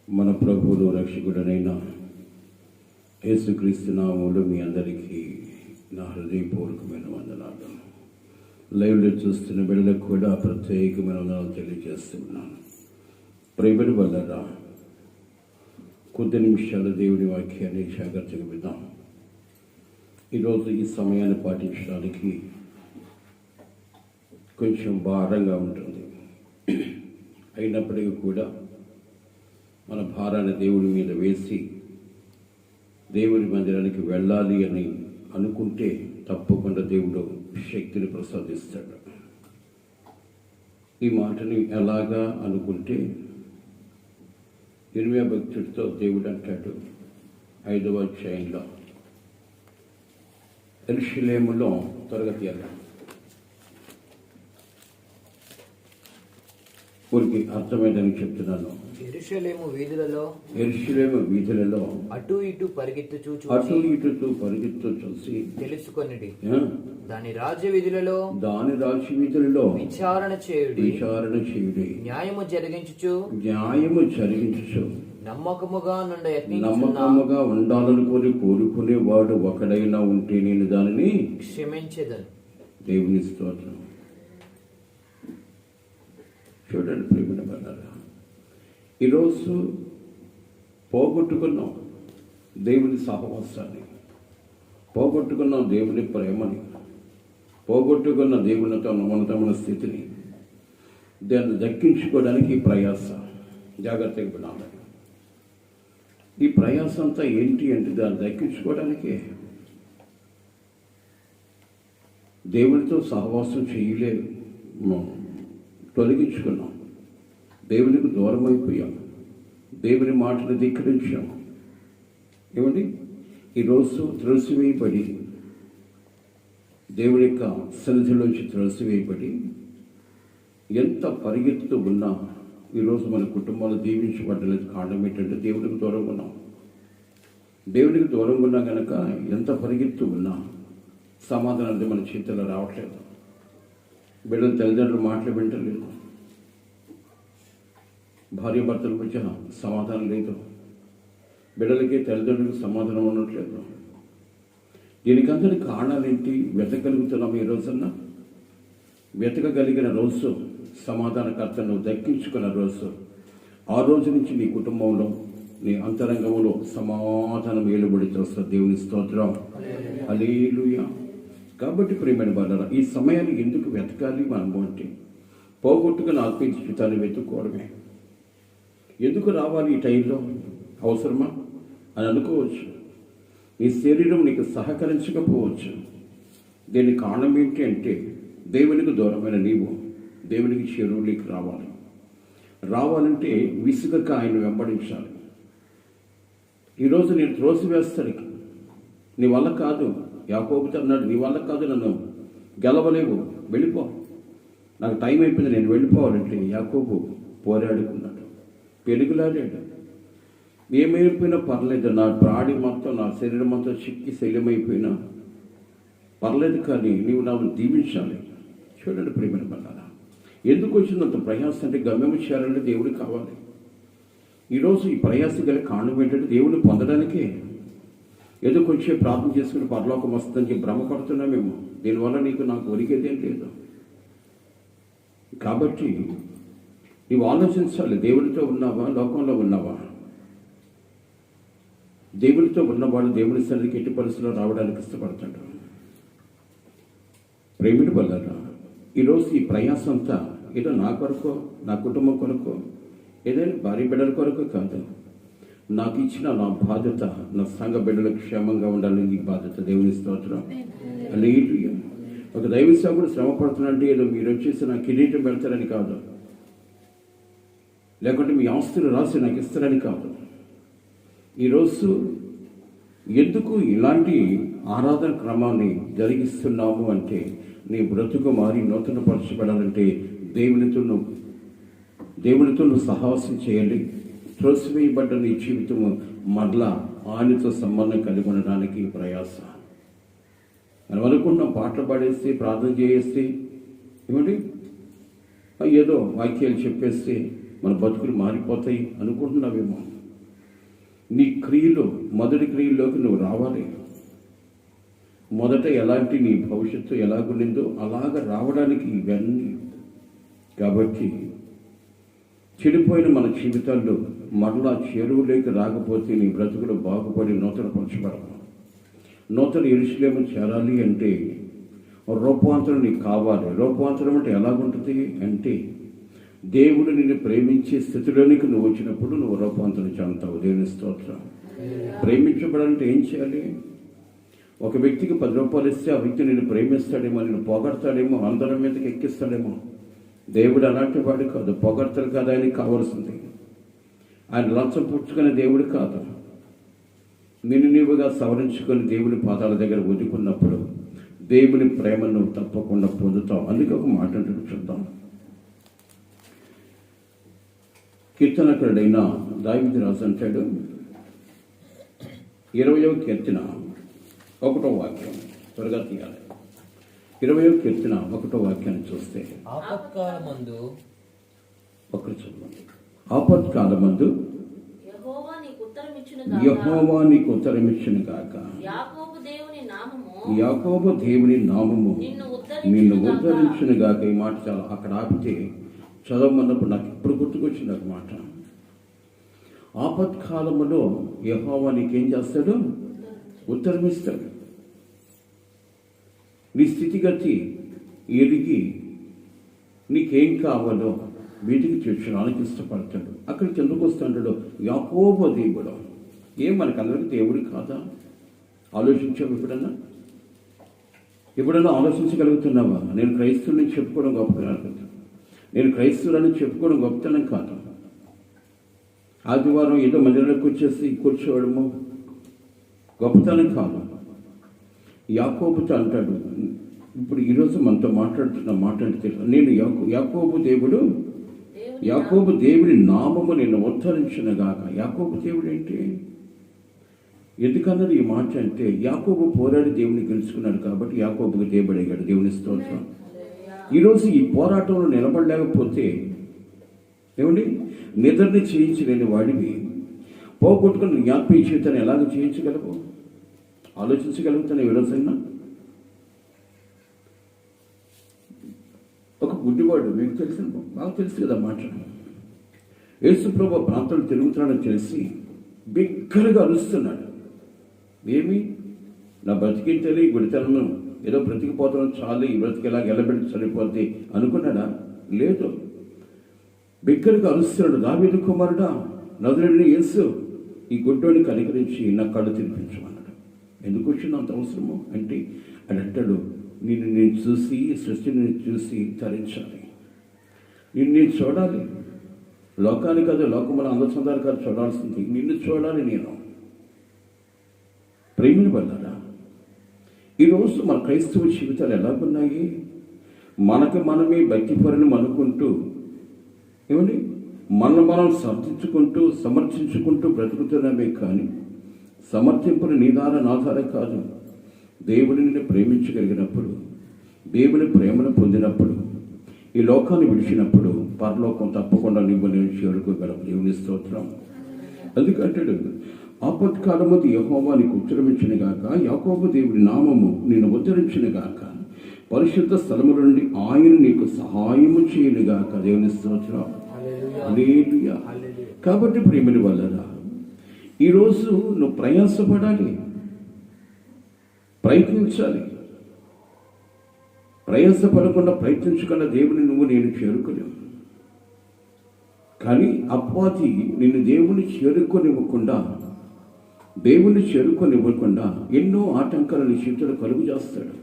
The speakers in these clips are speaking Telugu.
మన ప్రభువును రక్షకుడనైన యేసుక్రీస్తు నామములో మీ అందరికీ నా హృదయపూర్వకమైన వందనాలు. లైవ్లో చూస్తున్న బిడ్డలకు కూడా ప్రత్యేకమైన వందనాలు తెలియజేస్తున్నాను. ప్రేమను వల్లరా కొద్ది నిమిషాలు దేవుని వాక్యాన్ని జాగ్రత్తగా విద్దాం. ఈరోజు ఈ సమయాన్ని పాటించడానికి కొంచెం భారంగా ఉంటుంది. అయినప్పటికీ కూడా మన భారాన్ని దేవుడి మీద వేసి దేవుని మందిరానికి వెళ్ళాలి అని అనుకుంటే తప్పకుండా దేవుడు శక్తిని ప్రసాదిస్తాడు. ఈ మాటని ఎలాగా అనుకుంటే ఇర్మియా భక్తుడితో దేవుడు అంటాడు 5వ అధ్యాయంలో, యెరూషలేములో తరగతి అలా ఊరికి అర్థమైందని చెప్తున్నాను. యెరూషలేము వీధులలో అటు ఇటు పరిగెత్తు చూసి తెలుసుకొనిడి. దాని రాజ్య వీధులలో విచారణ చేయుడి. న్యాయము జరిగించుచు నమ్మకముగా ఉండాలనుకొని కోరుకునేవాడు ఒకడైనా ఉంటే నేను దానిని క్షమించేదను. దేవుని స్తోత్రం. చూడండి ప్రేమ వల్ల ఈరోజు పోగొట్టుకున్నాం దేవుని సహవాసాన్ని, పోగొట్టుకున్నాం దేవుని ప్రేమని, పోగొట్టుకున్న దేవునితో మన స్థితిని, దాన్ని దక్కించుకోవడానికి ఈ ప్రయాస జాగ్రత్తగా వినాలి. ఈ ప్రయాస అంతా ఏంటి అంటే దాన్ని దక్కించుకోవడానికే. దేవునితో సహవాసం చేయలేదు, తొలగించుకున్నాం, దేవునికి దూరం అయిపోయాం, దేవుని మాటను ధిక్కరించాం. ఏమండి, ఈరోజు త్రోసివేయబడి దేవుని యొక్క సన్నిధిలోంచి త్రోసివేయబడి ఎంత పరిగెత్తుతూ ఉన్నా ఈరోజు మన కుటుంబాలు దీవించబడ్డలేదు. కారణం ఏంటంటే దేవునికి దూరంగా ఉన్నాం. దేవునికి దూరంగా ఉన్నా కనుక ఎంత పరిగెత్తు ఉన్నా సమాధానం మన చేతుల్లో రావట్లేదు. బిడ్డల తల్లిదండ్రులు మాటలు వింటలేదు, భార్య భర్తల మధ్య సమాధానం లేదు, బిడ్డలకి తల్లిదండ్రులకు సమాధానం ఉండట్లేదు. దీనికంతటి కారణాలేంటి? వెతకగలుగుతున్నాం. ఈ రోజున వెతకగలిగిన రోజు, సమాధానకర్తను దక్కించుకున్న రోజు, ఆ రోజు నుంచి నీ కుటుంబంలో, నీ అంతరంగంలో సమాధానం ఏలుబడి చేస్తారు. దేవుని స్తోత్రం, హల్లెలూయా. కాబట్టి ప్రియమైన వాళ్ళ ఈ సమయాన్ని ఎందుకు వెతకాలి మనము అంటే, పోగొట్టుకుని ఆత్మీయ జీవితాన్ని వెతుక్కోవడమే. ఎందుకు రావాలి ఈ టైంలో, అవసరమా అని అనుకోవచ్చు. నీ శరీరం నీకు సహకరించకపోవచ్చు. దీనికి కారణం ఏంటి అంటే, దేవునికి దూరమైన నీవు దేవునికి చేరువులోకి రావాలంటే విసుగక ఆయన వెంబడించాలి. ఈరోజు నేను త్రోసివేస్తాడు, నీ వల్ల కాదు. యాకోబుతో అన్నాడు, నీ వల్ల కాదు, నన్ను గెలవలేవు, వెళ్ళిపో, నాకు టైం అయిపోయింది, నేను వెళ్ళిపోవాలంటే యాకోబు పోరాడుకున్నాడు, పెరుగులాడాడు. ఏమైపోయినా పర్లేదు, నా ప్రాణి మొత్తం, నా శరీరం మొత్తం చిక్కి శల్యమైపోయినా పర్లేదు, కానీ నీవు నన్ను దీవించాలి. చూడండి ప్రేమైన పడాలా, ఎందుకు వచ్చిందంత ప్రయాస అంటే గమ్యము చేయాలంటే దేవుడు కావాలి. ఈరోజు ఈ ప్రయాస గల కారణం ఏంటంటే దేవుడు పొందడానికే. ఏదో కొంచెం ప్రార్థన చేసుకుని పరలోకం వస్తుందని భ్రమపడుతున్నామేమో. దీనివల్ల నాకు ఒరిగేదేం లేదు. కాబట్టి నీవు ఆలోచించాలి, దేవుడితో ఉన్నావా, లోకంలో ఉన్నావా? దేవుడితో ఉన్నవాడు దేవుని సన్నిధికి ఎట్టి పరిస్థితుల్లో రావడానికి ఇష్టపడతాడు. ప్రేమిటి వల్ల ఈరోజు ఈ ప్రయాసం అంతా ఏదో నా కొరకు, నా కుటుంబం కొరకు, ఏదైనా భార్య బిడ్డల కొరకు కాదు. నాకు ఇచ్చిన నా బాధ్యత, నా సంఘ బిడ్డలకు క్షేమంగా ఉండాలని ఈ బాధ్యత. దేవుని స్తోత్రం, హల్లెలూయా. ఒక దైవ సేవకుడు శ్రమ పడుతున్నాడంటే ఏదో మీరు వచ్చేసి నాకు కిరీటం పెడతారని కాదు, లేకుంటే మీ ఆస్తులు రాసి నాకు ఇస్తారని కాదు. ఈరోజు ఎందుకు ఇలాంటి ఆరాధన క్రమాన్ని జరిగిస్తున్నాము అంటే, నీ బ్రతుకు మారి నూతనపరచబడాలంటే దేవునితో నువ్వు సహవాసం చేయాలి. త్రోసివేయబడ్డ నీ జీవితము మరలా ఆయనతో సంబంధం కలిగి ఉండడానికి ప్రయాస. మనం అనుకున్నాం, పాటలు పాడేసి ప్రార్థన చేసి ఏమండి ఏదో వాక్యాలు చెప్పేస్తే మన బతుకులు మారిపోతాయి అనుకుంటున్నావేమో. నీ క్రియలు మొదటి క్రియల్లోకి నువ్వు రావాలి. మొదట ఎలాంటి నీ భవిష్యత్తు ఎలాగుండిందో అలాగ రావడానికి ఇవన్నీ. కాబట్టి చెడిపోయిన మన జీవితాల్లో మరలా చెరువులోకి రాకపోతే నీ బ్రతుకులు బాగుపడి నూతన పరచబడవు. నూతన యెరూషలేము చేరాలి అంటే రూపాంతరం నీకు కావాలి. రూపాంతరం అంటే ఎలాగుంటుంది అంటే దేవుడు నిన్ను ప్రేమించే స్థితిలోనికి నువ్వు వచ్చినప్పుడు నువ్వు రూపాంతరం చెందుతావు. దేవుని స్తోత్రం. ప్రేమించబడాలంటే ఏం చేయాలి? ఒక వ్యక్తికి 10 రూపాయలు ఇస్తే ఆ వ్యక్తి నిన్ను ప్రేమిస్తాడేమో, నిన్ను పొగడతాడేమో, అందరం మీదకి ఎక్కిస్తాడేమో. దేవుడు అలాంటి వాడు కాదు. పొగడతాడు కాదు ఆయనకి కావాల్సింది. ఆయన లంచం పుచ్చుకునే దేవుడు కాదు. నిన్ను నీవుగా సవరించుకొని దేవుని పాదాల దగ్గర ఒదుకున్నప్పుడు దేవుని ప్రేమను నువ్వు తప్పకుండా పొందుతావు. అందుకే ఒక మాట అంటే చూద్దాం. కీర్తనకుడైన దావీదు రాజు అంటాడు, 20వ కీర్తన 1వ వాక్యం, త్వరగా తీయాలి. 20వ కీర్తన 1వ వాక్యాన్ని చూస్తే, ఆపత్కాలమందు ఒకరు చదవండి. ఆపత్కాలమందు యెహోవా నీకు ఉత్తరమిచ్చును గాక. యాకోబు దేవుని నామము నిన్ను ఉద్ధరించును గాక. ఈ మాట చాలా అక్కడ ఆపితే చదవమన్నప్పుడు నాకు ఇప్పుడు గుర్తుకొచ్చింది ఒక మాట. ఆపత్కాలములో యెహోవా నీకేం చేస్తాడు? ఉత్తరమిస్తాడు. నీ స్థితిగతి ఎరిగి నీకేం కావాలో వీటికి తీర్చడానికి ఇష్టపడతాడు. అక్కడికి ఎందుకు వస్తాడు? యాకోబు దేవుడు. ఏం మనకందరికి దేవుడు కాదా? ఆలోచించావు ఎప్పుడన్నా ఆలోచించగలుగుతున్నావా? నేను క్రైస్తవుని చెప్పుకోవడం గొప్పతనం కాదు. నేను క్రైస్తవులని చెప్పుకోవడం గొప్పతనం కాదు. ఆదివారం ఏదో మందిరంలోకి వచ్చేసి కూర్చోవడము గొప్పతనం కాదు. యాకోబుతో అంటాడు. ఇప్పుడు ఈరోజు మనతో మాట్లాడుతున్న మాట అంటే నేను యాకోబు దేవుడి నామము నేను ఉద్ధరించునుగాక. యాకోబు దేవుడు ఏంటి? ఎందుకన్నది ఈ మాట అంటే యాకోబు పోరాడి దేవుని గెలుచుకున్నాడు కాబట్టి యాకోబుకి దేవుడు అయ్యాడు. దేవుని స్తోత్రం. ఈరోజు ఈ పోరాటంలో నిలబడలేకపోతే ఏమండి, నిద్రని చేయించలేని వాడివి పోగొట్టుకుని జ్ఞాపక జీవితాన్ని ఎలాగ చేయించగలవు? ఆలోచించగలుగుతాను. ఈరోజైనా ఒక గుడ్డివాడు, మీకు తెలిసిన బాగా తెలుసు కదా మాట. యేసుప్రభు ప్రాంతాలు తిరుగుతున్నాడని తెలిసి బిగ్గరగా అరుస్తున్నాడు. ఏమి నా బ్రతికింటేనే ఈ గుడితలను ఏదో బ్రతికిపోతాను చాలు, ఈ బ్రతికి ఎలా గెలబెట్టి సరిపోద్ది అనుకున్నాడా? లేదు. బిగ్గరగా అరుస్తున్నాడు. దావీదు కుమారుడా, నజరేయుడైన యేసు, ఈ గుడ్డోని కనికరించి నా కళ్ళు తినిపించమన్నాడు. ఎందుకు వచ్చింది అంత అవసరము అంటే అని అంటాడు, నిన్ను నేను చూసి, సృష్టిని చూసి తరించాలి. నిన్ను నేను చూడాలి. లోకాన్ని కాదు, లోకముల అందచందాలు కాదు చూడాల్సింది, నిన్ను చూడాలి నేను. ప్రేమిని వల్లరా ఈరోజు మన క్రైస్తవ జీవితాలు ఎలాగున్నాయి? మనకి మనమే భక్తిపరుని అనుకుంటూ ఏమండి మనం సమర్థించుకుంటూ బ్రతుకుతున్నామే కానీ సమర్థింపుని నాధార కాదు. దేవుడిని ప్రేమించగలిగినప్పుడు, దేవుని ప్రేమను పొందినప్పుడు, ఈ లోకాన్ని విడిచినప్పుడు పరలోకం తప్పకుండా నేను చేరుకోగలవు. దేవుని స్తోత్రం. అందుకంటాడు, ఆపత్కాలము యెహోవా నీకు ఉత్తరమిచ్చును గాక. యాకోబు దేవుడి నామము నిన్ను ఉద్ధరించును గాక. పరిశుద్ధ స్థలముల నుండి ఆయన నీకు సహాయము చేయను గాక. దేవుని స్తోత్రం. హల్లెలూయా. కాబట్టి ప్రేమిని వల్లరా ఈరోజు నువ్వు ప్రయాసపడాలి, ప్రయత్నించాలి. ప్రయాసపడకుండా ప్రయత్నించకుండా దేవుని నేను చేరుకోలేవు. కానీ అపవాది నిన్ను దేవుని చేరుకొనివ్వకుండా ఎన్నో ఆటంకాలు నీ జీవితంలో కలుగు చేస్తాడు.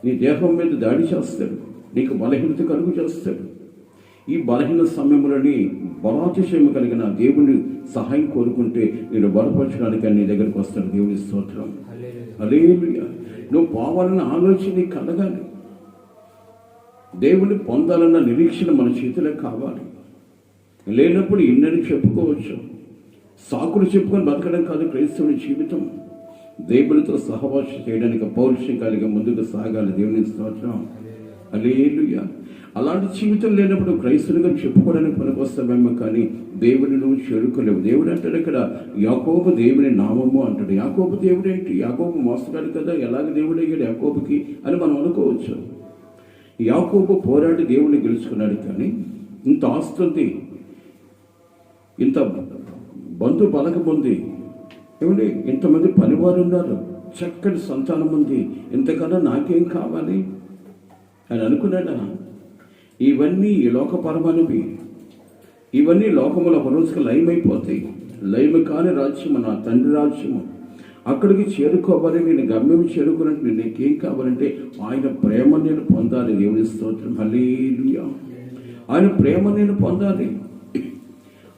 నీ దేహం మీద దాడి చేస్తాడు. నీకు బలహీనత కలుగు చేస్తాడు. ఈ బలహీన సమయంలోని బలాతిశయం కలిగిన దేవుని సహాయం కోరుకుంటే నేను బలపరచడానికి నీ దగ్గరకు వస్తాడు. దేవుని స్తోత్రం. హల్లెలూయా. నువ్వు పోవాలన్న ఆలోచన కలగాలి. దేవుని పొందాలన్న నిరీక్షణ మన చేతిలో కావాలి. లేనప్పుడు ఇన్నని చెప్పుకోవచ్చు. సాకులు చెప్పుకొని బతకడం కాదు క్రైస్తవుని జీవితం. దేవునితో సహవాసం చేయడానికి పౌరుషం కలిగి ముందుకు సాగాలి. దేవుని స్తోత్రం. హల్లెలూయా. అలాంటి జీవితం లేనప్పుడు క్రైస్తులుగా చెప్పుకోవడానికి పనికొస్తామేమో, కానీ దేవుని నువ్వు చేరుకోలేవు. దేవుడు అంటాడు ఇక్కడ, యాకోబు దేవుని నామము అంటాడు. యాకోబు దేవుడు ఏంటి? యాకోబు మోసగాడు కదా, ఎలాగ దేవుడు అయ్యాడు యాకోబుకి అని మనం అనుకోవచ్చు. యాకోబు పోరాడి దేవుడిని గెలుచుకున్నాడు, కానీ ఇంత ఆస్తుంది, ఇంత బంధు బలగం ఉంది, ఏమండి, ఇంతమంది పనివారు ఉన్నారు, చక్కటి సంతానం ఉంది, ఇంతకన్నా నాకేం కావాలి అని అనుకున్నాడా? ఇవన్నీ ఈ లోకపరమైనవి, ఇవన్నీ లోకములో ఒక రోజుకి లయమైపోతాయి. లయము కాని రాజ్యము నా తండ్రి రాజ్యము, అక్కడికి చేరుకోవాలి, నేను గమ్యం చేరుకున్నట్టు నీకేం కావాలంటే ఆయన ప్రేమ నేను పొందాలి. దేవుని స్తోత్రం, హల్లెలూయా. ఆయన ప్రేమ నేను పొందాలి.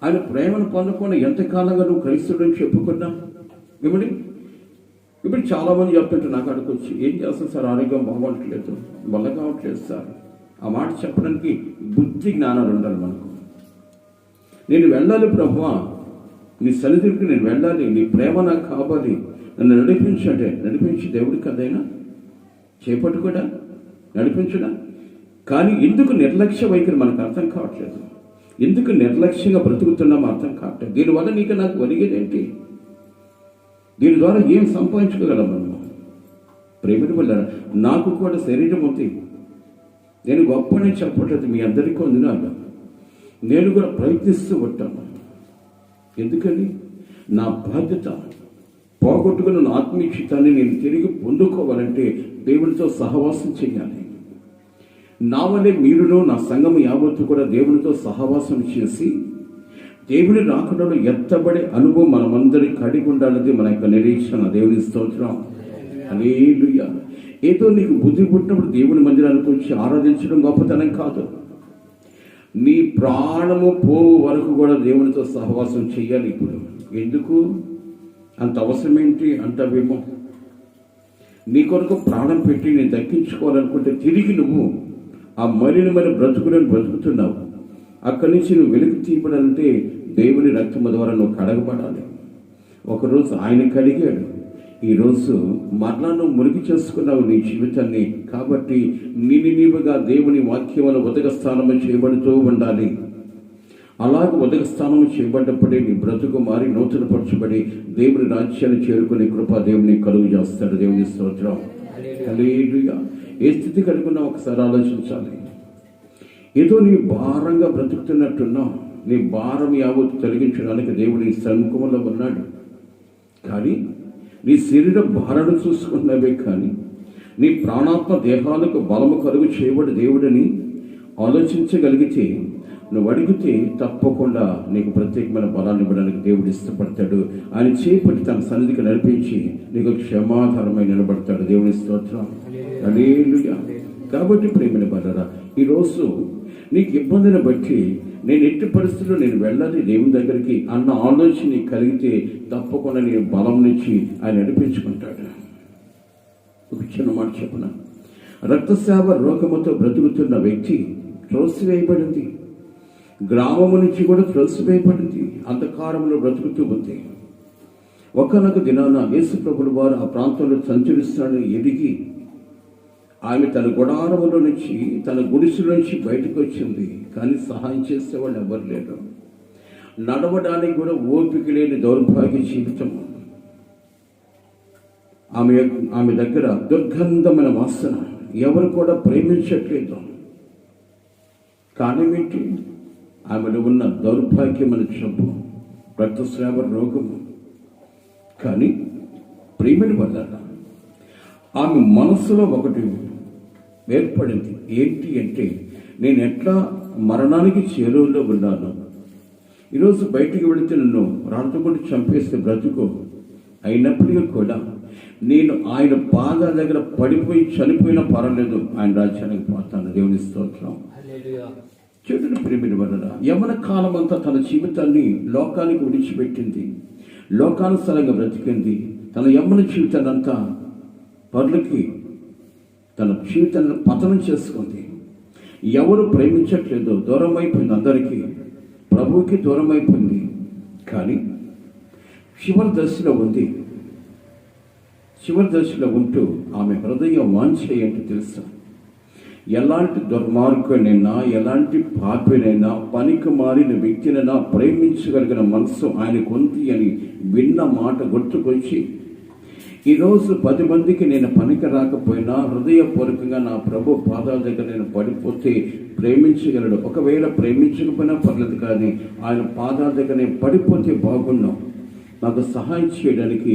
ఆయన ప్రేమను పొందకుండా ఎంతకాలంగా నువ్వు క్రైస్తవుడని చెప్పుకున్నా? ఏమండి, ఇప్పుడు చాలామంది చెప్తుంటే నాకు అక్కడికి వచ్చి, ఏం చేస్తాను సార్, ఆరోగ్యం బాగోట్లేదు, వల్ల కావట్లేదు సార్. ఆ మాట చెప్పడానికి బుద్ధి జ్ఞానాలు ఉండాలి మనకు. నేను వెళ్ళాలి ప్రభువా, నీ సన్నిధికి నేను వెళ్ళాలి, నీ ప్రేమ నాకు కావాలి, నన్ను నడిపించంటే నడిపించి దేవుడి కదైనా చేపట్టుకోడా, నడిపించడా. కానీ ఎందుకు నిర్లక్ష్య వైఖరి మనకు అర్థం కావట్లేదు, ఎందుకు నిర్లక్ష్యంగా బ్రతుకుతున్నామో అర్థం కావట్లేదు. దీనివల్ల నీకు నాకు ఒరిగేదేంటి? దీని ద్వారా ఏం సంపాదించుకోగలం మనము? ప్రేమిటి వల్ల నాకు కూడా శరీరం ఉంది, నేను గొప్పని చెప్పట్లేదు, మీ అందరికీ వందనాలు. నేను కూడా ప్రయత్నిస్తూ ఉంటాను. ఎందుకని? నా బాధ్యత పోగొట్టుకున్న నా ఆత్మీక్షితాన్ని నేను తిరిగి పొందుకోవాలంటే దేవునితో సహవాసం చేయాలి. నా వల్లే మీరును నా సంఘము యావత్తు కూడా దేవునితో సహవాసం చేసి దేవుని రాకడలో ఎత్తబడే అనుభవం మనమందరి కలిగి ఉండాలది మన యొక్క నిరీక్షణ. దేవుని స్తోత్రం, హల్లెలూయా. ఏదో నీకు బుద్ధి పుట్టినప్పుడు దేవుని మందిరానికి వచ్చి ఆరాధించడం గొప్పతనం కాదు. నీ ప్రాణము పోవు వరకు కూడా దేవునితో సహవాసం చెయ్యాలి. ఇప్పుడు ఎందుకు అంత అవసరం ఏంటి అంటావేమో. నీ కొరకు ప్రాణం పెట్టి నేను దక్కించుకోవాలనుకుంటే తిరిగి నువ్వు ఆ మరిని బ్రతుకులను బ్రతుకుతున్నావు. అక్కడి నుంచి నువ్వు వెలుగు తీయబడాలంటే దేవుని రక్తము ద్వారా నువ్వు కడగబడాలి. ఒకరోజు ఆయన కడిగాడు, ఈరోజు మరలా నువ్వు మురికి చేసుకున్నావు నీ జీవితాన్ని. కాబట్టి నీవుగా దేవుని వాక్యమును ఉదక స్థానము చేయబడుతూ ఉండాలి. అలాగ ఉదక స్థానము చేయబడ్డప్పుడే నీ బ్రతుకు మారి నూతనపరచబడి దేవుని రాజ్యాన్ని చేరుకునే కృప దేవుని కలుగు చేస్తాడు. దేవుని స్తోత్రం, హల్లెలూయా. ఏ స్థితి కలుగున్నా ఒకసారి ఆలోచించాలి. ఏదో నీ భారంగా బ్రతుకుతున్నట్టున్నావు, నీ భారం యావత్తు తొలగించడానికి దేవుడి సన్ముఖంలో ఉన్నాడు. కానీ నీ శరీర భారాన్ని చూసుకున్నవే కానీ నీ ప్రాణాత్మ దేహాలకు బలము కలుగు చేయబడి దేవుడిని ఆలోచించగలిగితే నువ్వు అడిగితే తప్పకుండా నీకు ప్రత్యేకమైన బలాన్ని ఇవ్వడానికి దేవుడు ఇష్టపడతాడు. ఆయన చేపట్టి తన సన్నిధికి నడిపించి నీకు క్షమాధారమై నిలబడతాడు. దేవుని స్తోత్రం, హల్లెలూయా. కాబట్టి ప్రేమని బలరా, ఈరోజు నీకు ఇబ్బందిని బట్టి నేను ఎట్టి పరిస్థితుల్లో నేను వెళ్ళాలి దేవుని దగ్గరికి అన్న ఆలోచన నీకు కలిగితే తప్పకుండా నేను బలం నుంచి ఆయన నడిపించుకుంటాడు. ఒక చిన్న మాట చెప్పన, రక్తస్రావ రోగముతో బ్రతుకుతున్న వ్యక్తి త్రోసివేయబడింది, గ్రామము నుంచి కూడా త్రోసివేయబడింది, అంధకారంలో బ్రతుకుతూ ఉంది. ఒకనొక దినాన యేసు ప్రభువు వారు ఆ ప్రాంతంలో సంచరిస్తాడని ఎదిగి ఆమె తన గుడారములో నుంచి తన గుడిసెల నుంచి బయటకు వచ్చింది. కానీ సహాయం చేసేవాళ్ళు ఎవరు లేరు. నడవడానికి కూడా ఓపిక లేని దౌర్భాగ్య జీవితం. ఆమె దగ్గర దుర్గంధమైన వాసన, ఎవరు కూడా ప్రేమించట్లేదు. కారణమేంటి? ఆమెలో ఉన్న దౌర్భాగ్యమైన జబ్బు, రక్తస్రావ రోగము. కానీ ప్రేమిని వల్ల ఆమె మనస్సులో ఒకటి ఏర్పడింది. ఏంటి అంటే, నేను ఎట్లా మరణానికి చేరువలో ఉన్నాను, ఈరోజు బయటికి వెళితే నన్ను రాళ్ళతో చంపేస్తే బ్రతుకు, అయినప్పటికీ కూడా నేను ఆయన పాదాల దగ్గర పడిపోయి చనిపోయినా పర్వాలేదు, ఆయన రాజ్యానికి పోతాను. దేవుని స్తోత్రం. చూడండి ప్రేమిని వలన యవన కాలం అంతా తన జీవితాన్ని లోకానికి విడిచిపెట్టింది, లోకానుసారంగా బ్రతికింది. తన యవ్వన జీవితాన్ని అంతా పరులకి తన జీవితాన్ని పతనం చేసుకుంది. ఎవరు ప్రేమించట్లేదు, దూరం అయిపోయింది, అందరికీ ప్రభువుకి దూరం అయిపోయింది. కానీ చివరి దశలో ఉంది. చివరి దశలో ఉంటూ ఆమె హృదయ వాంఛ ఏంటో తెలుసా? ఎలాంటి దుర్మార్గునైనా, ఎలాంటి పాపినైనా, పనికి మారిన వ్యక్తినైనా ప్రేమించగలిగిన మనసు ఆయనకు ఉంది అని విన్న మాట గుర్తుకొచ్చి ఈరోజు 10 మందికి నేను పనికి రాకపోయినా హృదయపూర్వకంగా నా ప్రభు పాదాల దగ్గర నేను పడిపోతే ప్రేమించగలడు. ఒకవేళ ప్రేమించకపోయినా పర్లేదు, కానీ ఆయన పాదాల దగ్గర నేను పడిపోతే బాగున్నాం, నాకు సహాయం చేయడానికి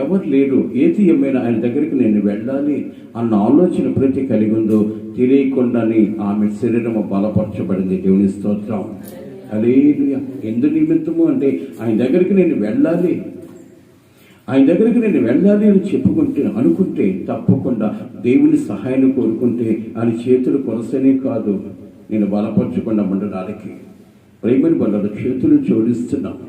ఎవరు లేరు, ఏది ఏమైనా ఆయన దగ్గరికి నేను వెళ్ళాలి అన్న ఆలోచన ప్రతి కలిగి ఉందో తెలియకుండానే ఆమె శరీరం బలపరచబడింది. దేవుని స్తోత్రం. హల్లెలూయా. ఎందు నిమిత్తము అంటే ఆయన దగ్గరికి నేను వెళ్ళాలి, ఆయన దగ్గరికి నేను వెళ్ళాలి అని అనుకుంటే తప్పకుండా దేవుని సహాయాన్ని కోరుకుంటే ఆయన చేతులు కొరసనే కాదు, నేను బలపరచకుండా ఉండడానికి ప్రేమని వాళ్ళ చేతులు జోడిస్తున్నాను.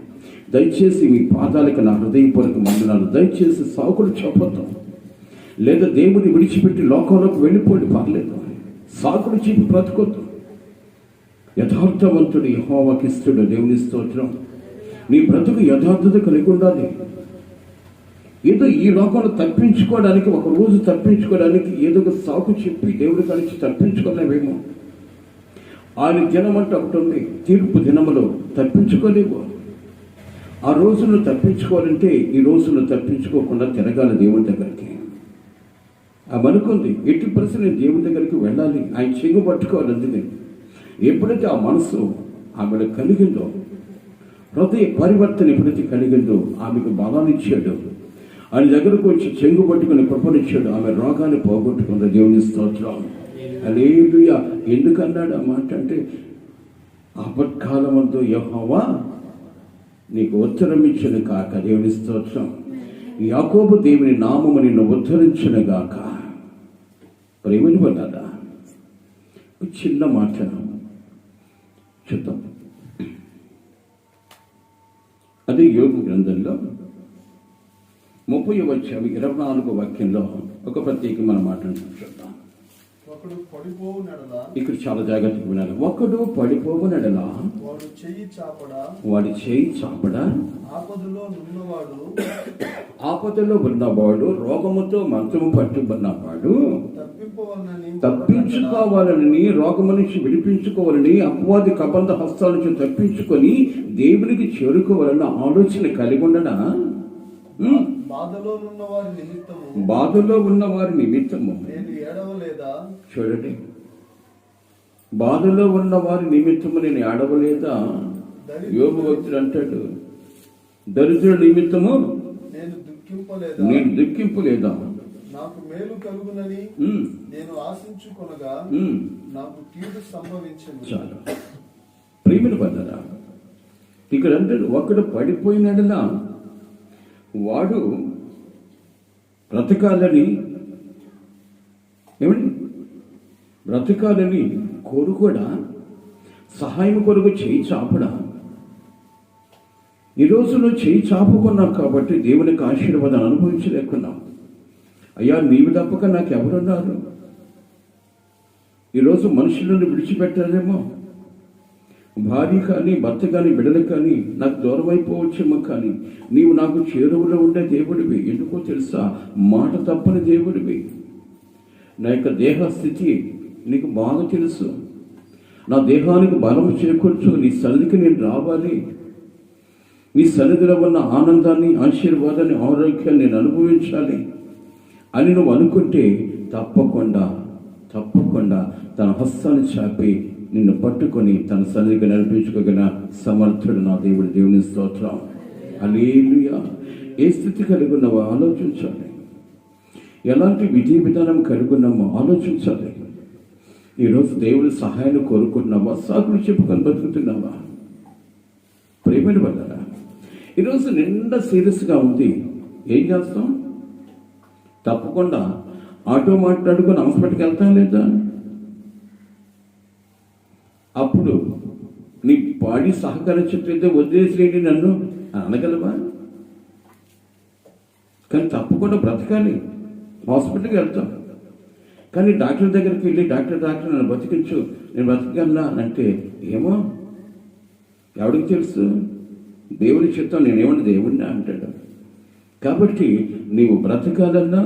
దయచేసి మీ పాదాలకు నా హృదయపూర్వక వందనాలు. దయచేసి సాకులు చెప్పొద్దు, లేదా దేవుని విడిచిపెట్టి లోకంలోకి వెళ్ళిపోండి, పర్లేదు. సాకులు చెప్పి బ్రతకొద్దు. యథార్థవంతుడు యెహోవాకి ఇష్టడు. దేవుని స్తోత్రం. నీ బ్రతుకు యథార్థత కలిగి ఉండాలి. ఏదో ఈ లోకంలో తప్పించుకోవడానికి, ఒక రోజు తప్పించుకోవడానికి ఏదో ఒక సాకు చెప్పి దేవుడి కలిసి తప్పించుకోలేమేమో. ఆయన దినం అంటే ఒకటి ఉంది, తీర్పు దినములో తప్పించుకోలేవు. ఆ రోజును తప్పించుకోవాలంటే ఈ రోజును తప్పించుకోకుండా తిరగాలి దేవుని దగ్గరికి. ఆమె అనుకుంది, ఎట్టి పరిస్థితి నేను దేవుని దగ్గరికి వెళ్ళాలి, ఆయన చెయ్యి పట్టుకోవాలి. అందుకే ఎప్పుడైతే ఆ మనసు ఆమెను కలిగిందో, హృదయ పరివర్తన ఎప్పుడైతే కలిగిందో ఆమెకు బలాన్ని ఇచ్చాడు. ఆయన దగ్గరకు వచ్చి చెంగు పట్టుకుని కృపనిచ్చాడు. ఆమె రోగాన్ని పోగొట్టుకుంది. దేవుని స్తోత్రం. హల్లెలూయా. ఎందుకన్నాడు ఆ మాట అంటే, ఆపత్కాలమందు యెహోవా నీకు ఉత్తరం ఇచ్చును కాక. దేవుని స్తోత్రం. యాకోబు దేవుని నామము నిన్ను ఉద్ధరించును గాక. ప్రేమని పడ్డాడా? చిన్న మాట చూద్దాం. అదే యోగు గ్రంథంలో 30వ అధ్యాయం 24వ వాక్యంలో ఒక ప్రత్యేకమైన మాటను చూద్దాం. ఇక్కడ చాలా జాగ్రత్తగా వినాలి. ఒకడు పడిపోవునడలా వాడి చేయి చాపడా, ఆపదలో ఉన్నవాడు, రోగముతో మంచము పట్టుబడినవాడు తప్పించుకోవాలని, రోగము నుంచి విడిపించుకోవాలని, అపవాది కబంధ హస్తాల నుంచి తప్పించుకొని దేవునికి చేరుకోవాలన్న ఆలోచన కలిగి ఉండడా? బాధలో ఉన్న వారి నిమిత్తము చూడండి, బాధలో ఉన్న వారి నిమిత్తము నేను ఏడవలేదా? యోగు భక్తుడు అంటాడు, దరిద్రుల నిమిత్తము నేను దుఃఖింపలేదా? నాకు మేలు కలుగునని నేను ఆశించుకొనగా నాకు కీడు సంభవించింది. చాలా ప్రేమను పడ్డారా? ఇక్కడ అంటాడు, ఒకడు పడిపోయినడలా వాడు బ్రతకాలని, ఏమండి, బ్రతకాలని కోరుకోడా? సహాయం కొరకు చేయి చాపడా? ఈరోజు నువ్వు చేయి చాపుకున్నావు కాబట్టి దేవునికి ఆశీర్వాదాన్ని అనుభవించలేకున్నావు. అయ్యా, నీవు తప్పక నాకు ఎవరున్నారు? ఈరోజు మనుషులను విడిచిపెట్టారేమో, భార్య కానీ, భర్త కానీ, బిడ్డలు కానీ నాకు దూరం అయిపోవచ్చేమో, కానీ నీవు నాకు చేరువలో ఉండే దేవుడివి. ఎందుకో తెలుసా? మాట తప్పని దేవుడివి. నా యొక్క దేహ స్థితి నీకు బాగా తెలుసు. నా దేహానికి బలం చేకూర్చు, నీ సన్నిధికి నేను రావాలి, నీ సన్నిధిలో ఉన్న ఆనందాన్ని, ఆశీర్వాదాన్ని, ఆరోగ్యాన్ని నేను అనుభవించాలి అని నువ్వు అనుకుంటే తప్పకుండా తప్పకుండా తన హస్తాన్ని చాపి నిన్ను పట్టుకొని తన సన్నిధికి నడిపించుకోగల సమర్థుడు నా దేవుడు. దేవుని స్తోత్రం. హల్లెలూయా. ఏ స్థితి కలిగి ఉన్నావో ఆలోచించాలి, ఎలాంటి విధి విధానం కలిగి ఉన్నామో ఆలోచించాలి. ఈరోజు దేవుని సహాయాన్ని కోరుకుంటున్నావా? సాకులు చెప్పుకొని బతుకుతున్నావా? ప్రేమని వల్ల ఈరోజు నిండా సీరియస్గా ఉంది. ఏం చేస్తాం? తప్పకుండా ఆటో మాట్లాడుకొని హాస్పిటల్కి వెళ్తాం లేదా? అప్పుడు నీ బాడీ సహకరించట్లయితే వదిలేసేయండి నన్ను అనగలవా? కానీ తప్పకుండా బ్రతకాలి, హాస్పిటల్కి వెళ్తాం. కానీ డాక్టర్ దగ్గరికి వెళ్ళి డాక్టర్ నన్ను బతికించు, నేను బ్రతకగలనా అంటే ఏమో ఎవరికి తెలుసు? దేవుని చిత్తం, నేనేమన్నా దేవుడినా అంటాడు. కాబట్టి నీవు బ్రతకాలన్నా,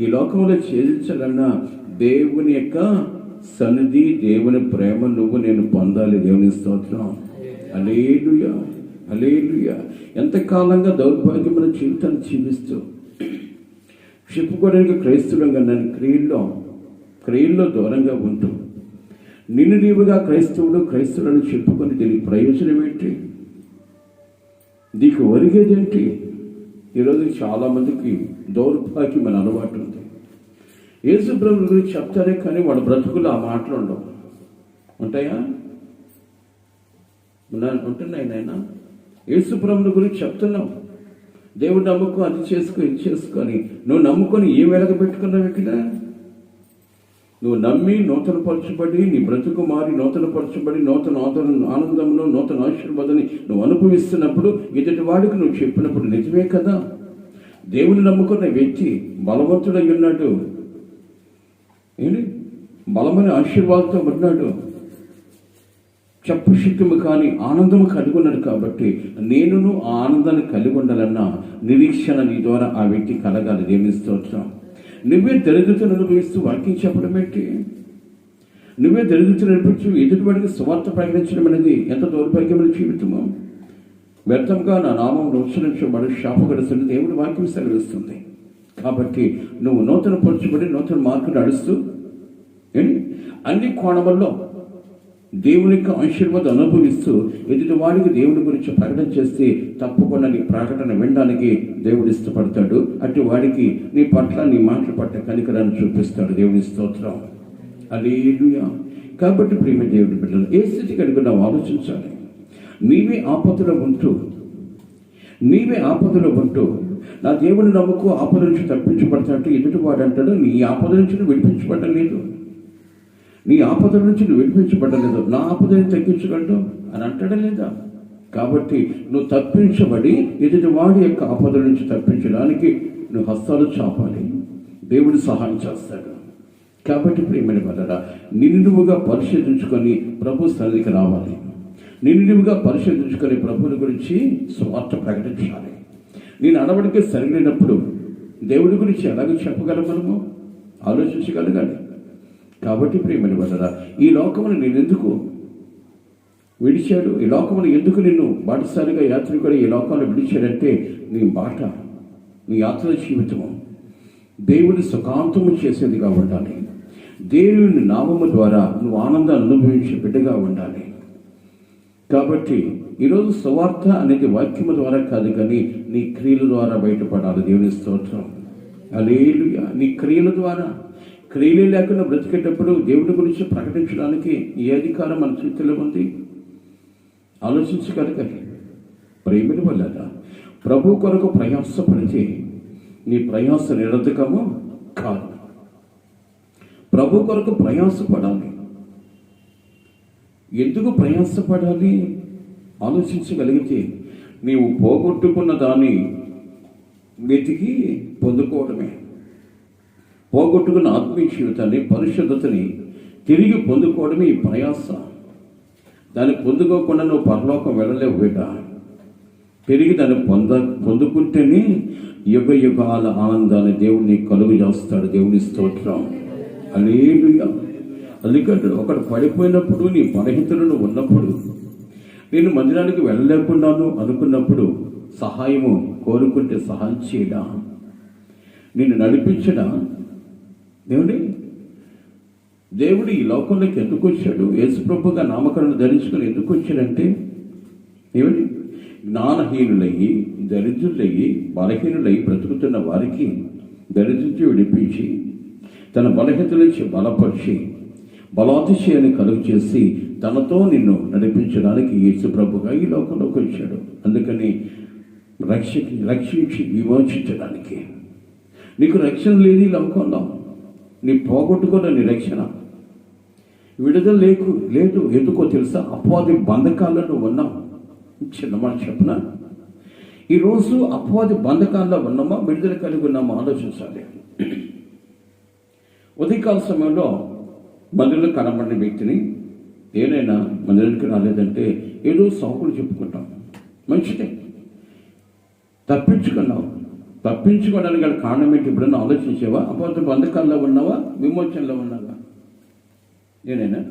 ఈ లోకంలో ఛేదించాలన్నా దేవుని యొక్క సన్నిధి, దేవుని ప్రేమ నువ్వు నేను పొందాలి. దేవుని స్తోత్రం. హల్లెలూయా, హల్లెలూయా. ఎంతకాలంగా దౌర్భాగ్యమైన జీవితాన్ని జీవిస్తూ చెప్పుకోవడానికి క్రైస్తవులంగా నన్ను క్రియల్లో దూరంగా ఉంటూ నిన్ను నీవుగా క్రైస్తవులను చెప్పుకొని దీనికి ప్రయోజనం ఏంటి? నీకు ఒరిగేదేంటి? ఈరోజు చాలామందికి దౌర్భాగ్యమైన అలవాటు ఉంది. యేసు ప్రభువు గురించి చెప్తారే కానీ వాళ్ళ బ్రతుకులు ఆ మాటలు ఉండవు. ఉంటాయా? ఉంటున్నాయి నాయన. యేసు ప్రభువు గురించి చెప్తున్నావు, దేవుడు నమ్ముకో, అది చేసుకో, ఇది చేసుకొని నువ్వు నమ్ముకొని ఏం వెలగబెట్టుకున్నావు ఇక్కడ? నువ్వు నమ్మి నూతనపరచబడి నీ బ్రతుకు మారి నూతనపరచబడి నూతన ఆనందమును నూతన ఆశీర్వాదాన్ని నువ్వు అనుభవిస్తున్నప్పుడు ఎదుటి వాడికి నువ్వు చెప్పినప్పుడు నిజమే కదా. దేవుని నమ్ముకున్న వ్యక్తి బలవంతుడై ఉన్నాడు, బలమైన ఆశీర్వాదంతో ఉన్నాడు, చెప్పశక్యము కానీ ఆనందము కలిగి ఉన్నాడు. కాబట్టి నేనును ఆ ఆనందాన్ని కలిగి ఉండాలన్నా నిరీక్షణ నీ ద్వారా ఆ వ్యక్తి కలగాలి. దేవుని స్తోత్రం. నువ్వే దరిద్రతను అనుభవిస్తూ వాక్యం చెప్పడం ఏంటి? నువ్వే దరిద్రతను నడిపించు ఎదుటివాడికి సువార్త ప్రకటించడం అనేది ఎంత దౌర్భాగ్యమైన జీవితమో. వ్యర్థంగా నా నామం ఉచ్చరించబడి శాపగడుస్తుంది దేవుడి వాక్యం సెలవిస్తుంది. కాబట్టి నువ్వు నూతన పరచబడి నూతన మార్గం నడుస్తూ అన్ని కోణముల్లో దేవుని యొక్క ఆశీర్వాదం అనుభవిస్తూ ఎదుటి వాడికి దేవుడి గురించి ప్రకటన చేస్తే తప్పకుండా నీ ప్రకటన వినడానికి దేవుడు ఇష్టపడతాడు. అటు వాడికి నీ పట్ల నీ మాటల పట్ల కనికరాన్ని చూపిస్తాడు. దేవుని స్తోత్రం. హల్లెలూయా. కాబట్టి ప్రేమ దేవుడి బిడ్డలు ఏ స్థితి కనుక ನಾವು ఆలోచించాలి. నీవే ఆపదలో ఉంటూ నా దేవుని నమ్ముకు ఆపద నుంచి తప్పించబడతాడు ఎదుటివాడు అంటాడు, నీ ఆపద నుంచి నువ్వు విడిపించబడలేదు, నీ ఆపద నుంచి నువ్వు విడిపించబడలేదు, నా ఆపదని తగ్గించగలడు అని అంటాడా లేదా? కాబట్టి నువ్వు తప్పించబడి ఎదుటివాడి యొక్క ఆపద నుంచి తప్పించడానికి నువ్వు హస్తాలు చాపాలి. దేవుడు సహాయం చేస్తాడు. కాబట్టి ప్రియమైన వాళ్ళరా, నిన్నువుగా పరిశోధించుకొని ప్రభు సన్నిధికి రావాలి. నిన్నువుగా పరిశోధించుకొని ప్రభువుని గురించి స్వార్థ ప్రకటించాలి. నేను అడవడికి సరిగినప్పుడు దేవుడి గురించి ఎలాగ చెప్పగలం? మనము ఆలోచించగలగాలి. కాబట్టి ప్రియమైన వాళ్ళరా, ఈ లోకమును నేను ఎందుకు విడిచాడు? ఈ లోకమును ఎందుకు నిన్ను బాటసారిగా యాత్రికుడు ఈ లోకంలో విడిచాడంటే నీ బాట, నీ యాత్ర జీవితము దేవుని సుఖాంతము చేసేదిగా ఉండాలి. దేవుని నామము ద్వారా నువ్వు ఆనందాన్ని అనుభవించే బిడ్డగా ఉండాలి. కాబట్టి ఈరోజు సువార్త అనేది వాక్యము ద్వారా కాదు కానీ నీ క్రియల ద్వారా బయటపడాలి. దేవుని స్తోత్రం. హల్లెలూయా. నీ క్రియల ద్వారా, క్రియలే లేకుండా బ్రతికేటప్పుడు దేవుడి గురించి ప్రకటించడానికి ఏ అధికారం మన చేతిలో ఉంది? ఆలోచించగలగాలి. ప్రేమిల వల్ల ప్రభు కొరకు ప్రయాసపడితే నీ ప్రయాస నిరర్ధకము కాదు. ప్రభు కొరకు ప్రయాసపడాలి. ఎందుకు ప్రయాసపడాలి? ఆలోచించగలిగితే నీవు పోగొట్టుకున్న దాన్ని వెతికి పొందుకోవడమే. పోగొట్టుకున్న ఆత్మీయ జీవితాన్ని, పరిశుద్ధతని తిరిగి పొందుకోవడమే ఈ ప్రయాస. దాన్ని పొందుకోకుండా నువ్వు పరలోకం వెళ్ళలేవు బిడ్డ. తిరిగి దాన్ని పొందుకుంటేనే యుగ యుగాల ఆనందాన్ని దేవుడిని కలుగు చేస్తాడు. దేవుని స్తోత్రం. హల్లెలూయా. అందుకంటే ఒకడు పడిపోయినప్పుడు, నీ బలహీనతలు ఉన్నప్పుడు, నేను మందిరానికి వెళ్ళలేకున్నాను అనుకున్నప్పుడు సహాయము కోరుకుంటే సహాయం చేయడా? నిన్ను నడిపించడా? దేవుడు ఈ లోకంలోకి ఎందుకు వచ్చాడు? యేసుప్రభుగా నామకరణం ధరించుకొని ఎందుకు వచ్చాడంటే జ్ఞానహీనులయ్యి, దరిద్రులయ్యి, బలహీనులయ్యి బ్రతుకుతున్న వారికి దరిద్రించి విడిపించి, తన బలహీనత నుంచి బలపరిచి, బలాతిశయాన్ని కలుగు చేసి తనతో నిన్ను నడిపించడానికి యేసుప్రభుగా ఈ లోకంలోకి వచ్చాడు. అందుకని రక్షించి విమోచించడానికి. నీకు రక్షణ లేదు ఈ లోకంలో. నీ పోగొట్టుకున్న నీ రక్షణ విడుదల లేదు. ఎందుకో తెలుసా? అపవాది బంధకాల్లో ఉన్నావు. చిన్న మాట చెప్పనా? ఈరోజు అపవాది బంధకాల్లో ఉన్నామా, విడుదల కలిగి ఉన్నామా ఆలోచించాలి. ఉదయకాల సమయంలో మందిరంలో కనబడిన వ్యక్తిని ఏదైనా మందిరానికి రాలేదంటే ఏదో సాకులు చెప్పుకుంటాం. మంచిదే. తప్పించుకోవడానికి గల కారణం ఏంటి? ఎప్పుడన్నా ఆలోచించేవా? అపవాది బంధకాల్లో ఉన్నావా, విమోచనలో ఉన్నావా? నేనైనా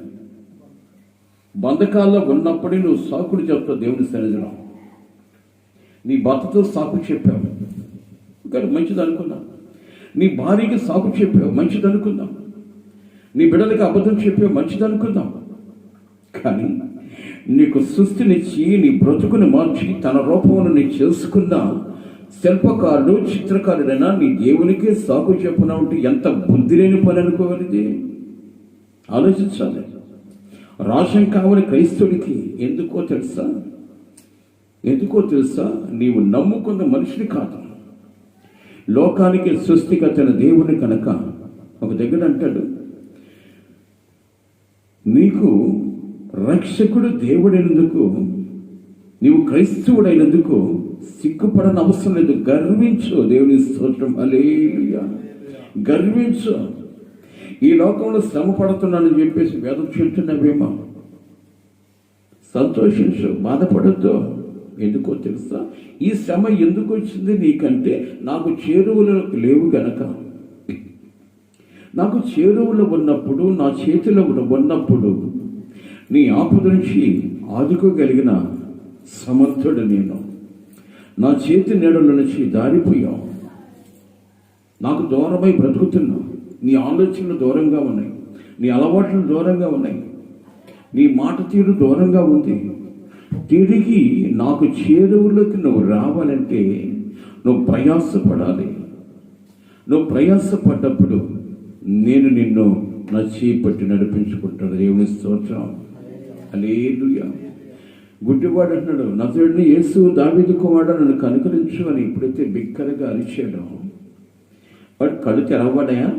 బంధకాల్లో ఉన్నప్పుడే నువ్వు సాకులు చెప్తావు దేవుని సన్నిధిలో. నీ భర్తతో సాకు చెప్పావు, కానీ మంచిది అనుకుందాం. నీ భార్యకి సాకు చెప్పావు, మంచిది అనుకుందాం. నీ బిడ్డలకి అబద్ధం చెప్పావు, మంచిది అనుకుందాం. కానీ నీకు సృష్టినిచ్చి నీ బ్రతుకుని మార్చి తన రూపంలో నీ చేసుకున్న శిల్పకారుడు, చిత్రకారుడైనా నీ దేవునికే సాకు చెప్పున ఉంటే ఎంత బుద్ధి లేని పని అనుకోవాలిది. ఆలోచించాలి. రాష్ట్రం కావాలి క్రైస్తవుడికి. ఎందుకో తెలుసా? నీవు నమ్ముకున్న మనిషిని కాదు, లోకానికి సృష్టికర్తైన దేవుని కనుక. ఒక దగ్గర అంటాడు, నీకు రక్షకుడు దేవుడైనందుకు, నీవు క్రైస్తవుడైనందుకు సిగ్గుపడని అవసరం లేదు. గర్వించు. దేవుని స్తోత్రం. హల్లెలూయా. గర్వించు. ఈ లోకంలో శ్రమ పడుతున్నానని చెప్పేసి వేదం చెప్తున్నవేమో, సంతోషించు, బాధపడద్దు. ఎందుకో తెలుసా? ఈ శ్రమ ఎందుకు వచ్చింది నీకంటే, నాకు చేరువలు లేవు గనక. నాకు చేరువలు ఉన్నప్పుడు, నా చేతిలో ఉన్నప్పుడు నీ ఆపద నుంచి ఆదుకోగలిగిన సమర్థుడు నేను. నా చేతి నీడల నుంచి దారిపోయావు, నాకు దూరమై బ్రతుకుతున్నావు. నీ ఆలోచనలు దూరంగా ఉన్నాయి, నీ అలవాట్లు దూరంగా ఉన్నాయి, నీ మాట తీరు దూరంగా ఉంది. తిరిగి నాకు చేరువులోకి నువ్వు రావాలంటే నువ్వు ప్రయాసపడాలి. నువ్వు ప్రయాసపడ్డప్పుడు నేను నిన్ను నా చేయి పట్టి నడిపించుకుంటాను. దేవుని స్తోత్రం. హల్లెలూయా. గుడ్డివాడు అంటున్నాడు, నజరుడిని యేసు దావీదు కుమారుడు నన్ను కనుకరించు అని ఎప్పుడైతే బిక్కరగా అరిచాడో, వాడు కళ్ళు తెరవబడాయా?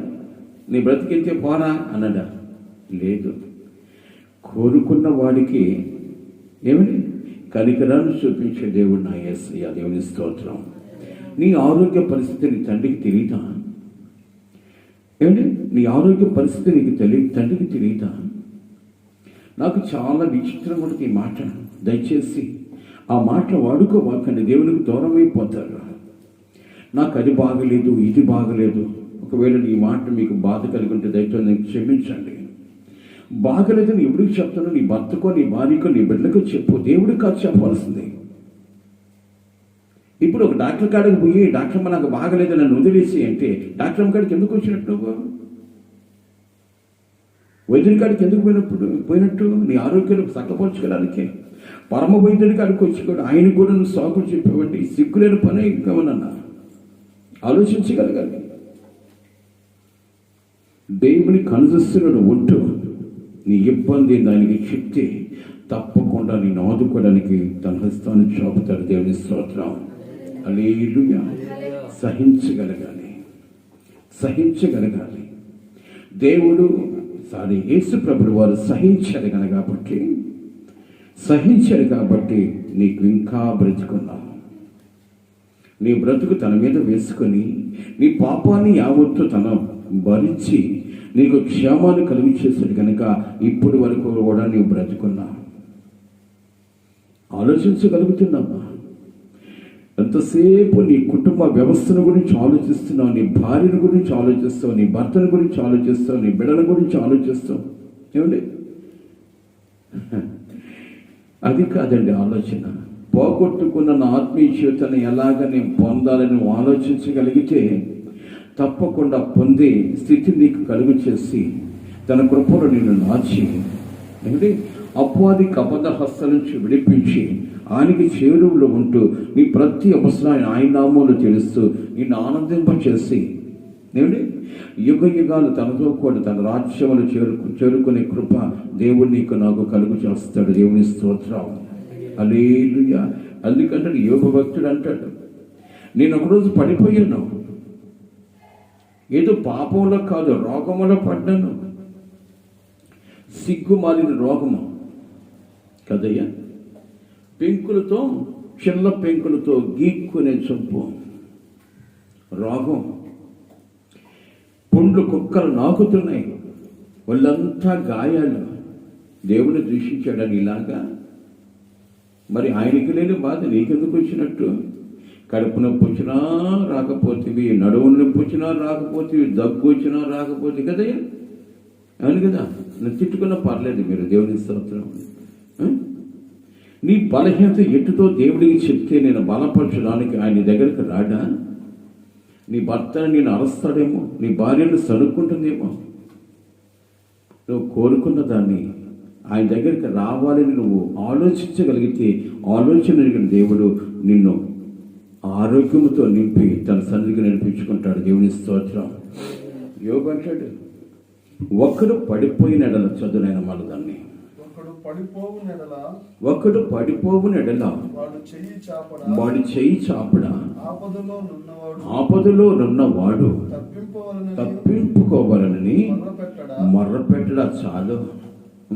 నీ బ్రతికింతే పోరా అన్నాడా? లేదు. కోరుకున్న వాడికి ఏమని కనికరాన్ని చూపించే దేవుడు నా యేసయ్య. దేవుని స్తోత్రం. నీ ఆరోగ్య పరిస్థితి నీ తండ్రికి తెలియదా? ఏమండి, నీ ఆరోగ్య పరిస్థితి నీకు తండ్రికి తెలియదా? నాకు చాలా విచిత్రంగా ఉంటుంది ఈ మాట. దయచేసి ఆ మాట వాడుకోవాకండి, దేవునికి దూరం అయిపోతారు. నాకు అది బాగలేదు, ఇది బాగలేదు. ఒకవేళ ఈ మాట మీకు బాధ కలిగి ఉంటే దయచేసి నాకు క్షమించండి. బాగలేదని ఎవరికి చెప్తానో? నీ భర్తకో, నీ భార్యకో, నీ బిడ్డకో చెప్పు. దేవుడికి కాదు చెప్పాల్సింది. ఇప్పుడు ఒక డాక్టర్ కాడికి పోయి, డాక్టర్ నాకు బాగలేదు నన్ను వదిలేసి అంటే, డాక్టర్ కాడికి ఎందుకు వచ్చినట్టు? నువ్వు వైద్యుడి కాడికి ఎందుకు పోయినట్టు? నీ ఆరోగ్యాన్ని చక్కపరచుకోవడానికి. పరమ వైద్యుడి కాడికి వచ్చి కూడా ఆయన కూడా నువ్వు సాకులు చెప్పేవండి. సిగ్గులేని పనే ఇంకేమన్నా ఆలోచించగలగాలి. దేవుని కనుదస్తులను ఉంటూ నీ ఇబ్బంది దానికి చెప్తే తప్పకుండా నేను ఆదుకోవడానికి తన హస్తాన్ని చాపుతాడు. దేవుని స్తోత్రం. హల్లెలూయా. సహించగలగాలి. దేవుడు యేసు ప్రభుడు వారు సహించారు కాబట్టి నీకు ఇంకా బ్రతుకున్నావు. నీ బ్రతుకు తన మీద వేసుకొని నీ పాపాన్ని యావత్తు తన భరించి నీకు క్షేమాన్ని కలుగు చేశాడు కనుక ఇప్పటి వరకు కూడా నీవు బ్రతుకున్నావు. ఆలోచించగలుగుతున్నావా? ఎంతసేపు నీ కుటుంబ వ్యవస్థను గురించి ఆలోచిస్తున్నావు, నీ భార్యను గురించి ఆలోచిస్తావు, నీ భర్తను గురించి ఆలోచిస్తావు, నీ బిడ్డల గురించి ఆలోచిస్తావు. ఏమండి, అది కాదండి ఆలోచన. పోగొట్టుకున్న నా ఆత్మీయ జీవితాన్ని ఎలాగ నేను పొందాలని నువ్వు ఆలోచించగలిగితే తప్పకుండా పొందే స్థితి నీకు కలుగు చేసి తన కృపలో నిన్ను నాచి, ఏమిటి అపవాదికి అబద్ధ హస్తం నుంచి విడిపించి ఆయనకి చేరువులో ఉంటూ నీ ప్రతి అవసరాన్ని ఆయన నామంలో తెలుస్తూ నిన్ను ఆనందింపచేసి, ఏమిటి యుగ యుగాలు తనతో కూడా తన రాజ్యములు చేరుకునే కృప దేవుడు నీకు నాకు కలుగు చేస్తాడు. దేవుని స్తోత్రం. హల్లెలూయా. అందుకంటే యోగ భక్తుడు అంటాడు, నేను ఒకరోజు పడిపోయాను, ఏదో పాపంలో కాదు రోగములో పడ్డాను. సిగ్గుమాలిన రోగము కదయ్యా, పెంకులతో చిన్న పెంకులతో గీక్కునే చంపు రోగం. పుండ్లు కుక్కలు నాకుతున్నాయి, వాళ్ళంతా గాయాలు. దేవుని దూషించాడని ఇలాగా. మరి ఆయనకి లేని బాధ నీకెందుకు వచ్చినట్టు? కడుపు నొప్పి వచ్చినా రాకపోతేవి, నడుము నొప్పి వచ్చినా రాకపోతేవి, దగ్గు వచ్చినా రాకపోతే కదయ్యా. అవును కదా, నేను తిట్టుకున్నా పర్లేదు, మీరు దేవుని స్తోత్రం. నీ బలహీనత ఎట్టుతో దేవుడికి చెప్తే నేను బలపరచడానికి ఆయన దగ్గరికి రాడా? నీ భర్తను నేను అరుస్తాడేమో, నీ భార్యను సరుక్కుంటుందేమో. నువ్వు కోరుకున్న దాన్ని ఆయన దగ్గరికి రావాలని నువ్వు ఆలోచించగలిగితే, ఆలోచన కలిగిన దేవుడు నిన్ను ఆరోగ్యంతో నింపి తన సన్నిధికి నడిపించుకుంటాడు. దేవుని స్తోత్రం. యోగు అంటాడు, ఒక్కడు పడిపోయిన ఎడల, చదువునైన మాట దాన్ని, ఒకడు పడిపోవున ఎడల వాడు చెయ్యి చాపడా, ఆపదలో నున్నవాడు తప్పింపుకోవాలని మొర్రపెట్టడా. చాలు,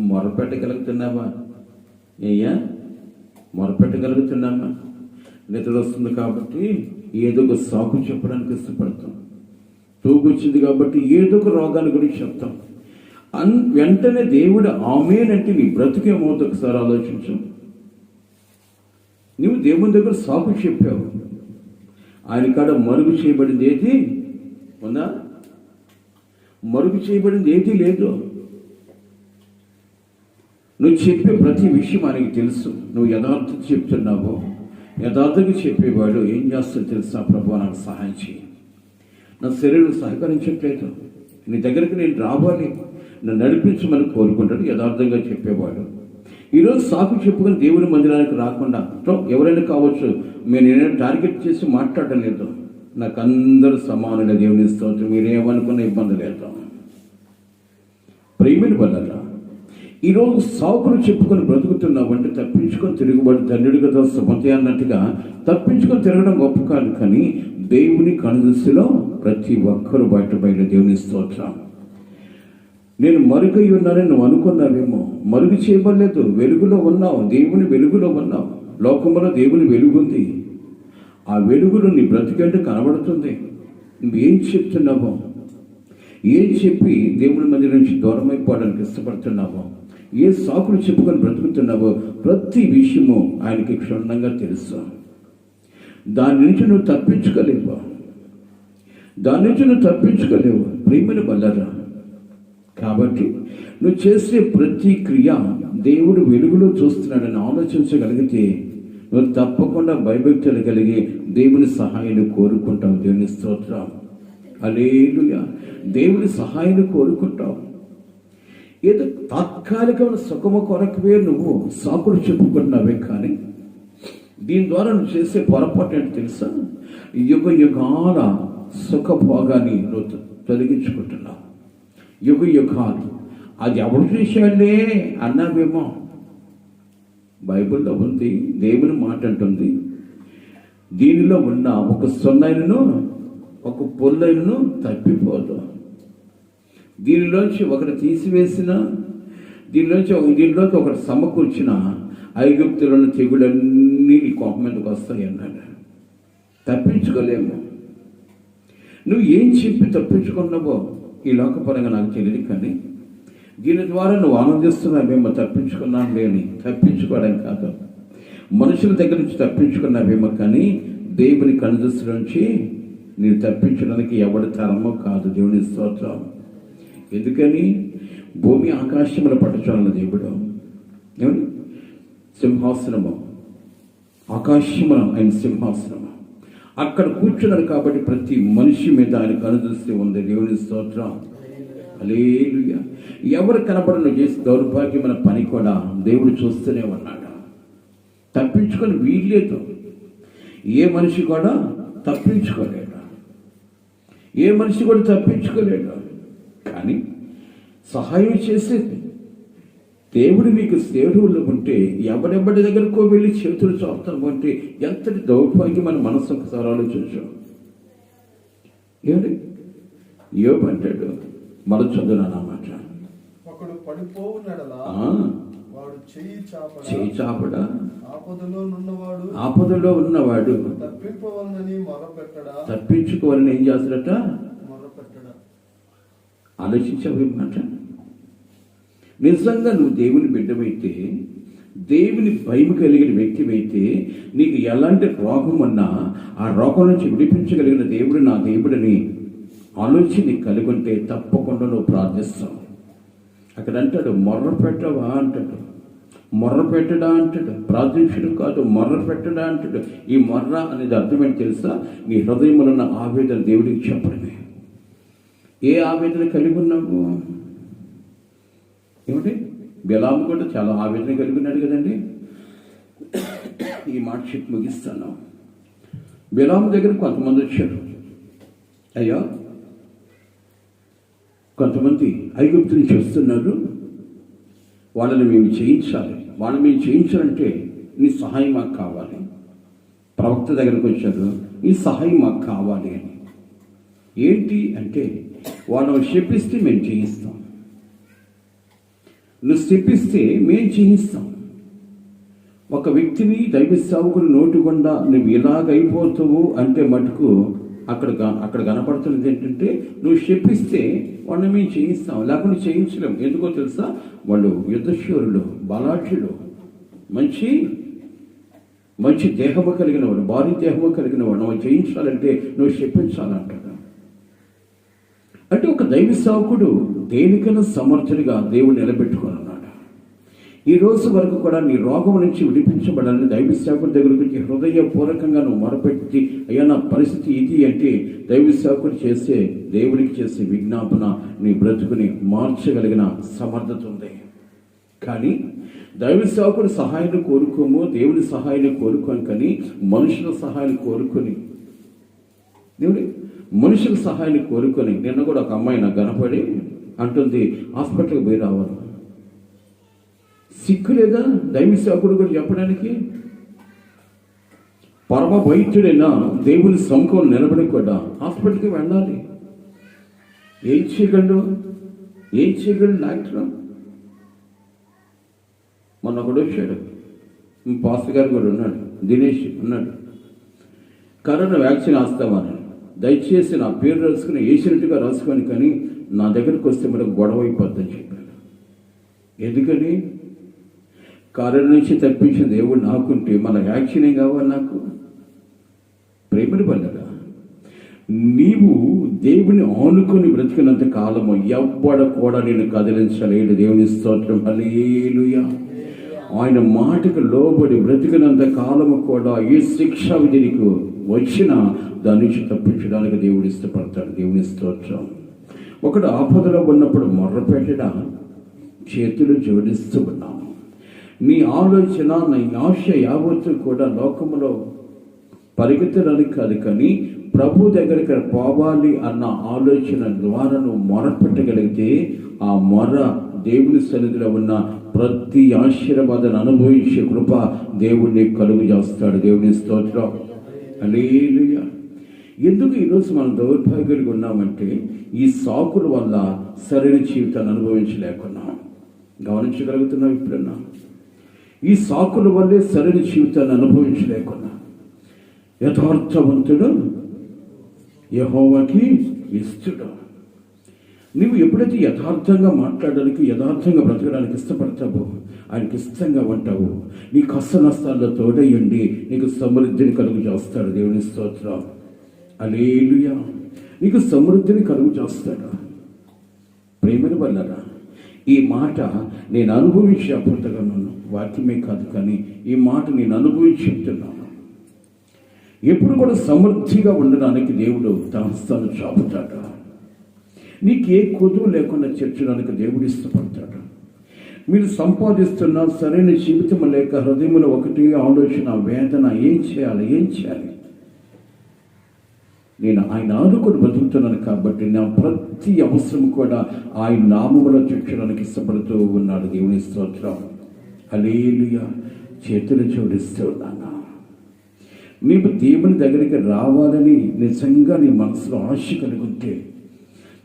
మొర్రపెట్టగలుగుతున్నావా? అయ్యా, మొర్రపెట్టగలుగుతున్నామా? నిద్ర వస్తుంది కాబట్టి ఏదో ఒక సాకు చెప్పడానికి ఇష్టపడతాం. తూగొచ్చింది కాబట్టి ఏదో ఒక రోగాన్ని గురించి చెప్తాం. వెంటనే దేవుడు ఆమేనంటే నీ బ్రతుకేమవుతుంది ఒకసారి ఆలోచించు. నువ్వు దేవుని దగ్గర సాకు చెప్పావు, ఆయన కాడ మరుగు చేయబడింది ఏది ఉందా? మరుగు చేయబడింది ఏది లేదు. నువ్వు చెప్పే ప్రతి విషయం ఆయనకి తెలుసు. నువ్వు యథార్థత చెప్తున్నావు. యథార్థంగా చెప్పేవాడు ఏం చేస్తాడో తెలుసా? ప్రభు, నాకు సహాయం చేయి, నా శరీరం సహకరించట్లేదు, నీ దగ్గరికి నేను రావాలి, నన్ను నడిపించమని కోరుకుంటాడు యథార్థంగా చెప్పేవాడు. ఈరోజు సాకు చెప్పుకొని దేవుని మందిరానికి రాకుండా, ఎవరైనా కావచ్చు, నేనేమైనా టార్గెట్ చేసి మాట్లాడటం లేదు, నాకు అందరూ సమానంగా దేవుని స్తోత్రం, మీరేమనుకున్న ఇబ్బంది లేదు. ప్రేమిని వల్ల ఈరోజు సాకులు చెప్పుకొని బ్రతుకుతున్నావంటే తప్పించుకొని తిరుగుబడి ధన్యుడి కదా సుమతి అన్నట్టుగా తప్పించుకొని తిరగడం గొప్ప కాదు, కానీ దేవుని కనుదృష్టిలో ప్రతి ఒక్కరూ బయట దేవుని స్తోత్రం. నేను మరుగై ఉన్నానని నువ్వు అనుకున్నావేమో, మరుగు చేయబడలేదు, వెలుగులో ఉన్నావు, దేవుని వెలుగులో ఉన్నావు. లోకంలో దేవుని వెలుగుంది, ఆ వెలుగులో నీ బ్రతికంటే కనబడుతుంది. నువ్వేం చెప్తున్నావో, ఏం చెప్పి దేవుని మందిరం నుంచి దూరం అయిపోవడానికి ఇష్టపడుతున్నావో, ఏ సాకులు చెప్పుకొని బ్రతుకుతున్నావో ప్రతి విషయము ఆయనకి క్షుణ్ణంగా తెలుసు. దాని నుంచి నువ్వు తప్పించుకోలేవు, ప్రేమను వల్లరా. కాబట్టి నువ్వు చేసే ప్రతి క్రియ దేవుడు వెలుగులో చూస్తున్నాడని ఆలోచించగలిగితే నువ్వు తప్పకుండా భయభక్తులు కలిగి దేవుని సహాయాన్ని కోరుకుంటావు. దేవుని స్తోత్రం. హల్లెలూయా. దేవుని సహాయాన్ని కోరుకుంటావు. ఏదో తాత్కాలికమైన సుఖము కొరకువే నువ్వు సాకులు చెప్పుకుంటున్నావే, కానీ దీని ద్వారా నువ్వు చేసే పొరపాటు ఏంటి తెలుసా? యుగాల సుఖభోగాన్ని నువ్వు తొలగించుకుంటున్నావు. యుగాలు అది ఎవరు చేశాడే అన్నావేమో. బైబిల్లో ఉంది, దేవుని మాట అంటుంది, దీనిలో ఉన్న ఒక సున్నైనను ఒక పొల్లైనను తప్పిపోదు. దీనిలోంచి ఒకటి తీసివేసిన, దీనిలోకి ఒకటి సమకూర్చిన ఐగుప్తులను తెగులన్నీ నీ కోపం మీదకి వస్తాయి అన్నాడు. తప్పించుకోలేము. నువ్వు ఏం చెప్పి తప్పించుకున్నావో ఈ లోకపరంగా నాకు తెలియదు, కానీ దీని ద్వారా నువ్వు ఆనందిస్తున్నావేమో. తప్పించుకున్నాను లేని, తప్పించుకోవడం కాదు, మనుషుల దగ్గర నుంచి తప్పించుకున్నావేమో, కానీ దేవుని కనుదృష్టి నుంచి నేను తప్పించడానికి ఎవరి తరమో కాదు. దేవుని స్తోత్రం. ఎందుకని? భూమి ఆకాశముల పట్టుచోళ్ళ దేవుడు, ఏమని సింహాసనము, ఆకాశమున ఆయన సింహాసనము, అక్కడ కూర్చున్నారు కాబట్టి ప్రతి మనిషి మీద ఆయన కనుదృష్టి ఉంది. దేవుని స్తోత్రం. హల్లెలూయా. ఎవరు కనపడను చేసి దౌర్భాగ్యమైన పని కూడా దేవుడు చూస్తూనే ఉన్నాడు. తప్పించుకొని వీల్లేదు. ఏ మనిషి కూడా తప్పించుకోలేడు, కానీ సహాయం చేసేది దేవుడు నీకు సేవలు ఉంటే ఎవరెబ్బడి దగ్గరకో వెళ్ళి చేతులు చాపుతాం అంటే ఎంతటి దౌర్భాగ్యం మన మనసు ఒకసారి ఆలోచించు. ఏమిటి యోబు అంటాడు, మన చదువునమాట, ఒకడు పడిపోవునెడలా వాడు చెయ్యి చాపడా, ఆపదలో ఉన్నవాడు తప్పించుకోవాలని ఏం చేస్తాడట? ఆలోచించావేమాట. నిజంగా నువ్వు దేవుని బిడ్డమైతే, దేవుని భయం కలిగిన వ్యక్తివైతే, నీకు ఎలాంటి రోగం ఉన్నా ఆ రోగం నుంచి విడిపించగలిగిన దేవుడు నా దేవుడని ఆలోచన నీకు కలిగి ఉంటే తప్పకుండా నువ్వు ప్రార్థిస్తావు. అక్కడ అంటాడు మొర్ర పెట్టవా అంటాడు, మొర్ర పెట్టడా అంటాడు, ప్రార్థించడం కాదు మొర్ర పెట్టడా అంటాడు. ఈ మొర్ర అనేది అర్థమేంటి తెలుసా? నీ హృదయంలో ఉన్న ఆవేదన దేవుడికి చెప్పడమే. ఏ ఆవేదన కలిగి ఉన్నావు? ఏమిటి? బిలాము కూడా చాలా ఆవేదన కలిగి ఉన్నాడు కదండి. ఈ మాట చెప్పి ముగిస్తాను. బిలాము దగ్గర కొంతమంది వచ్చారు. అయ్యా, కొంతమంది ఐగుప్తు నుంచి వస్తున్నారు, వాళ్ళని మేము చేయించాలి, వాళ్ళని మేము చేయించాలంటే నీ సహాయం మాకు కావాలి. ప్రవక్త దగ్గరకు వచ్చారు, నీ సహాయం మాకు కావాలి అని. ఏంటి అంటే, వాళ్ళని శపిస్తే మేము చేయిస్తాం, నువ్వు శపిస్తే మేము చేయిస్తాం. ఒక వ్యక్తిని దైవ సేవకుని నోటి గుండా నువ్వు ఇలాగైపోతావు అంటే మటుకు అక్కడ కనపడుతున్నది ఏంటంటే, నువ్వు శపిస్తే వాళ్ళని మేము చేయిస్తాం, లేకుండా చేయించలేం. ఎందుకో తెలుసా? వాళ్ళు యుద్ధశూరులు, బలాఢ్యులు, మంచి మంచి దేహము కలిగిన వాడు, భారీ దేహము కలిగిన వాడు. నువ్వు చేయించాలంటే నువ్వు శపించాలంటాడు. అంటే ఒక దైవ సేవకుడు దేనికైనా సమర్థుడిగా దేవుడు నిలబెట్టుకొని ఉన్నాడు. ఈ రోజు వరకు కూడా నీ రోగం నుంచి విడిపించబడాలని దైవ సేవకుడి దగ్గరకు వచ్చి హృదయపూర్వకంగా నువ్వు మొరపెట్టి, అయ్యా నా పరిస్థితి ఇది అంటే, దైవ సేవకుడు చేసే దేవుడికి చేసే విజ్ఞాపన నీ బ్రతుకుని మార్చగలిగిన సమర్థత ఉంది. కానీ దైవ సేవకుడు సహాయాన్ని కోరుకోము, దేవుని సహాయాన్ని కోరుకోని, కానీ మనుషుల సహాయాన్ని కోరుకొని, దేవుడి మనుషుల సహాయాన్ని కోరుకొని. నిన్న కూడా ఒక అమ్మాయి నాకు కనపడి అంటుంది, హాస్పిటల్కి పోయి రావాలి. సిగ్గు లేదా దైవ సేవకుడు కూడా చెప్పడానికి? పరమ వైద్యుడైనా దేవుని సముఖంలో నిలబడి కూడా హాస్పిటల్కి వెళ్ళాలి. ఏం చేయగలడు డాక్టర్? మొన్న ఒకడు వచ్చాడు, పాస్టర్ గారు కూడా ఉన్నాడు, దినేష్ ఉన్నాడు. కరోనా వ్యాక్సిన్ వేస్తామని, దయచేసి నా పేరు రాసుకుని వేసినట్టుగా రాసుకొని, కానీ నా దగ్గరకు వస్తే మనకు గొడవ అయిపోద్దని చెప్పాడు. ఎందుకని? కరోనా నుంచి తప్పించిన దేవుడు నాకుంటే మన వ్యాక్సిన్ ఏం కావాలి నాకు? ప్రేమని పల్లగా నీవు దేవుని ఆనుకొని బ్రతికినంత కాలము ఎవ్వడ కూడా నేను కదిలించలేడు. దేవుని స్తోత్రం, హల్లెలూయా. ఆయన మాటకు లోబడి బ్రతికినంత కాలము కూడా ఏ శిక్ష విధి నీకు వచ్చినా దాని నుంచి తప్పించడానికి దేవుడు ఇష్టపడతాడు. దేవుని స్తోత్రం. ఒకడు ఆపదలో ఉన్నప్పుడు మొర్ర పెట్టడా, చేతులు జోడిస్తూ ఉన్నాము. నీ ఆలోచన, నీ ఆశ యావత్తు కూడా లోకములో పరిగెత్తడానికి కాదు, కానీ ప్రభు దగ్గరికి పోవాలి అన్న ఆలోచన ద్వారా నువ్వు మొరపెట్టగలిగితే ఆ మొర దేవుని సన్నిధిలో ఉన్న ప్రతి ఆశీర్వాదాన్ని అనుభవించే కృప దేవుడిని కలుగు చేస్తాడు. దేవుని స్తోత్రం, హల్లెలూయా. ఎందుకు ఈరోజు మనం దౌర్భాగ్యులుగా ఉన్నామంటే, ఈ సాకుల వల్ల సరైన జీవితాన్ని అనుభవించలేకున్నాం. గమనించగలుగుతున్నాం? ఇప్పుడున్నా ఈ సాకుల వల్లే సరైన జీవితాన్ని అనుభవించలేకున్నా. యథార్థవంతుడు యెహోవాకి ఇష్టడు. నువ్వు ఎప్పుడైతే యథార్థంగా మాట్లాడడానికి, యథార్థంగా బ్రతకడానికి ఇష్టపడతావో, ఆయనకి ఇష్టంగా ఉంటావు, నీ కష్ట నష్టాల్లో తోడయ్యండి నీకు సమృద్ధిని కలుగు చేస్తాడు. దేవుని స్తోత్రం, హల్లెలూయా. నీకు సమృద్ధిని కలుగు చేస్తాడు. ప్రేమని వల్లరా ఈ మాట నేను అనుభవించి అప్పుడుతున్నాను, వాక్యమే కాదు కానీ ఈ మాట నేను అనుభవించి చెప్తున్నాను. ఎప్పుడు కూడా సమృద్ధిగా ఉండడానికి దేవుడు తన హస్తాన్ని చాపుతాడు. నీకు ఏ కొదువు లేకుండా చేర్చడానికి దేవుడు ఇష్టపడతాడు. మీరు సంపాదిస్తున్న సరైన జీవితం లేక హృదయంలో ఒకటి ఆలోచన, వేదన, ఏం చేయాలి. నేను ఆయన ఆనుకొని బతుకుతున్నాను కాబట్టి నా ప్రతి అవసరం కూడా ఆయన నామములో చేర్చడానికి ఇష్టపడుతూ ఉన్నాడు. దేవుని స్తోత్రం, హల్లెలూయా. చేతులు జోడిస్తూ ఉన్నాను. నీవు దేవుని దగ్గరికి రావాలని నిజంగా నీ మనసులో ఆశ కలుగుంటే,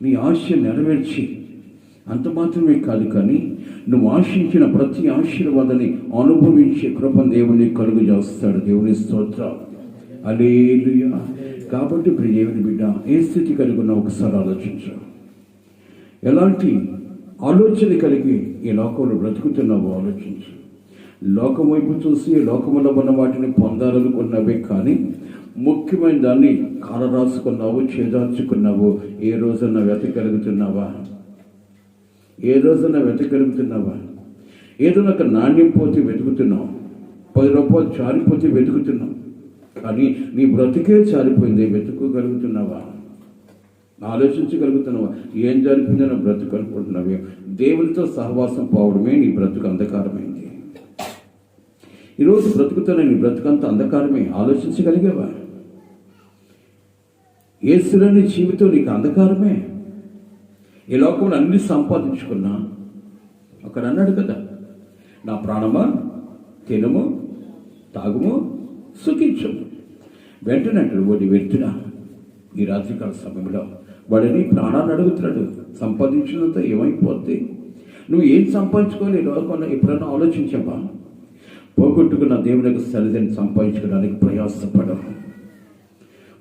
నీ ఆశ నెరవేర్చి అంత మాత్రమే కాదు కానీ నువ్వు ఆశించిన ప్రతి ఆశీర్వాదాన్ని అనుభవించే కృపను దేవుని కలుగు చేస్తాడు. దేవుని స్తోత్రం, హల్లెలూయా. కాబట్టి దేవుని బిడ్డ, ఏ స్థితి కలిగి ఉన్నా ఒకసారి ఆలోచించు. ఎలాంటి ఆలోచన కలిగి ఈ లోకంలో బ్రతుకుతున్నావో ఆలోచించు. లోకం వైపు చూసి లోకములో ఉన్న వాటిని పొందాలనుకున్నవే కానీ ముఖ్యమైన దాన్ని కాల రాసుకున్నావు, చేదార్చుకున్నావు. ఏ రోజున వెతకగలుగుతున్నావా? ఏ రోజున వెతకగలుగుతున్నావా? ఏదో ఒక నాణ్యం పోతే వెతుకుతున్నావు, 10 రూపాయలు చారిపోతే వెతుకుతున్నావు, కానీ నీ బ్రతికే చారిపోయింది. వెతుకోగలుగుతున్నావా? ఆలోచించగలుగుతున్నావా? ఏం జరిపిందో నా బ్రతుకు అనుకుంటున్నావే? దేవునితో సహవాసం పోవడమే నీ బ్రతుకు అంధకారమైంది. ఈరోజు బ్రతుకుతున్న నీ బ్రతుకంతా అంధకారమే. ఆలోచించగలిగేవా? యేసులోని జీవితం నీకు అంధకారమే. ఈ లోకంలో అన్ని సంపాదించుకున్నా, అక్కడ అన్నాడు కదా, నా ప్రాణమా తినము తాగుము సుఖించము. వెంటనే అంటాడు, వాడి వ్యక్తుడా ఈ రాత్రికాల సమయంలో వాడిని ప్రాణాన్ని అడుగుతున్నాడు. సంపాదించినంత ఏమైపోద్ది? నువ్వు ఏం సంపాదించుకోవాలి ఈ లోకంలో? ఎప్పుడైనా ఆలోచించావా? పోగొట్టుకున్న దేవుని యొక్క సన్నిధిని సంపాదించుకోవడానికి ప్రయాసపడవు.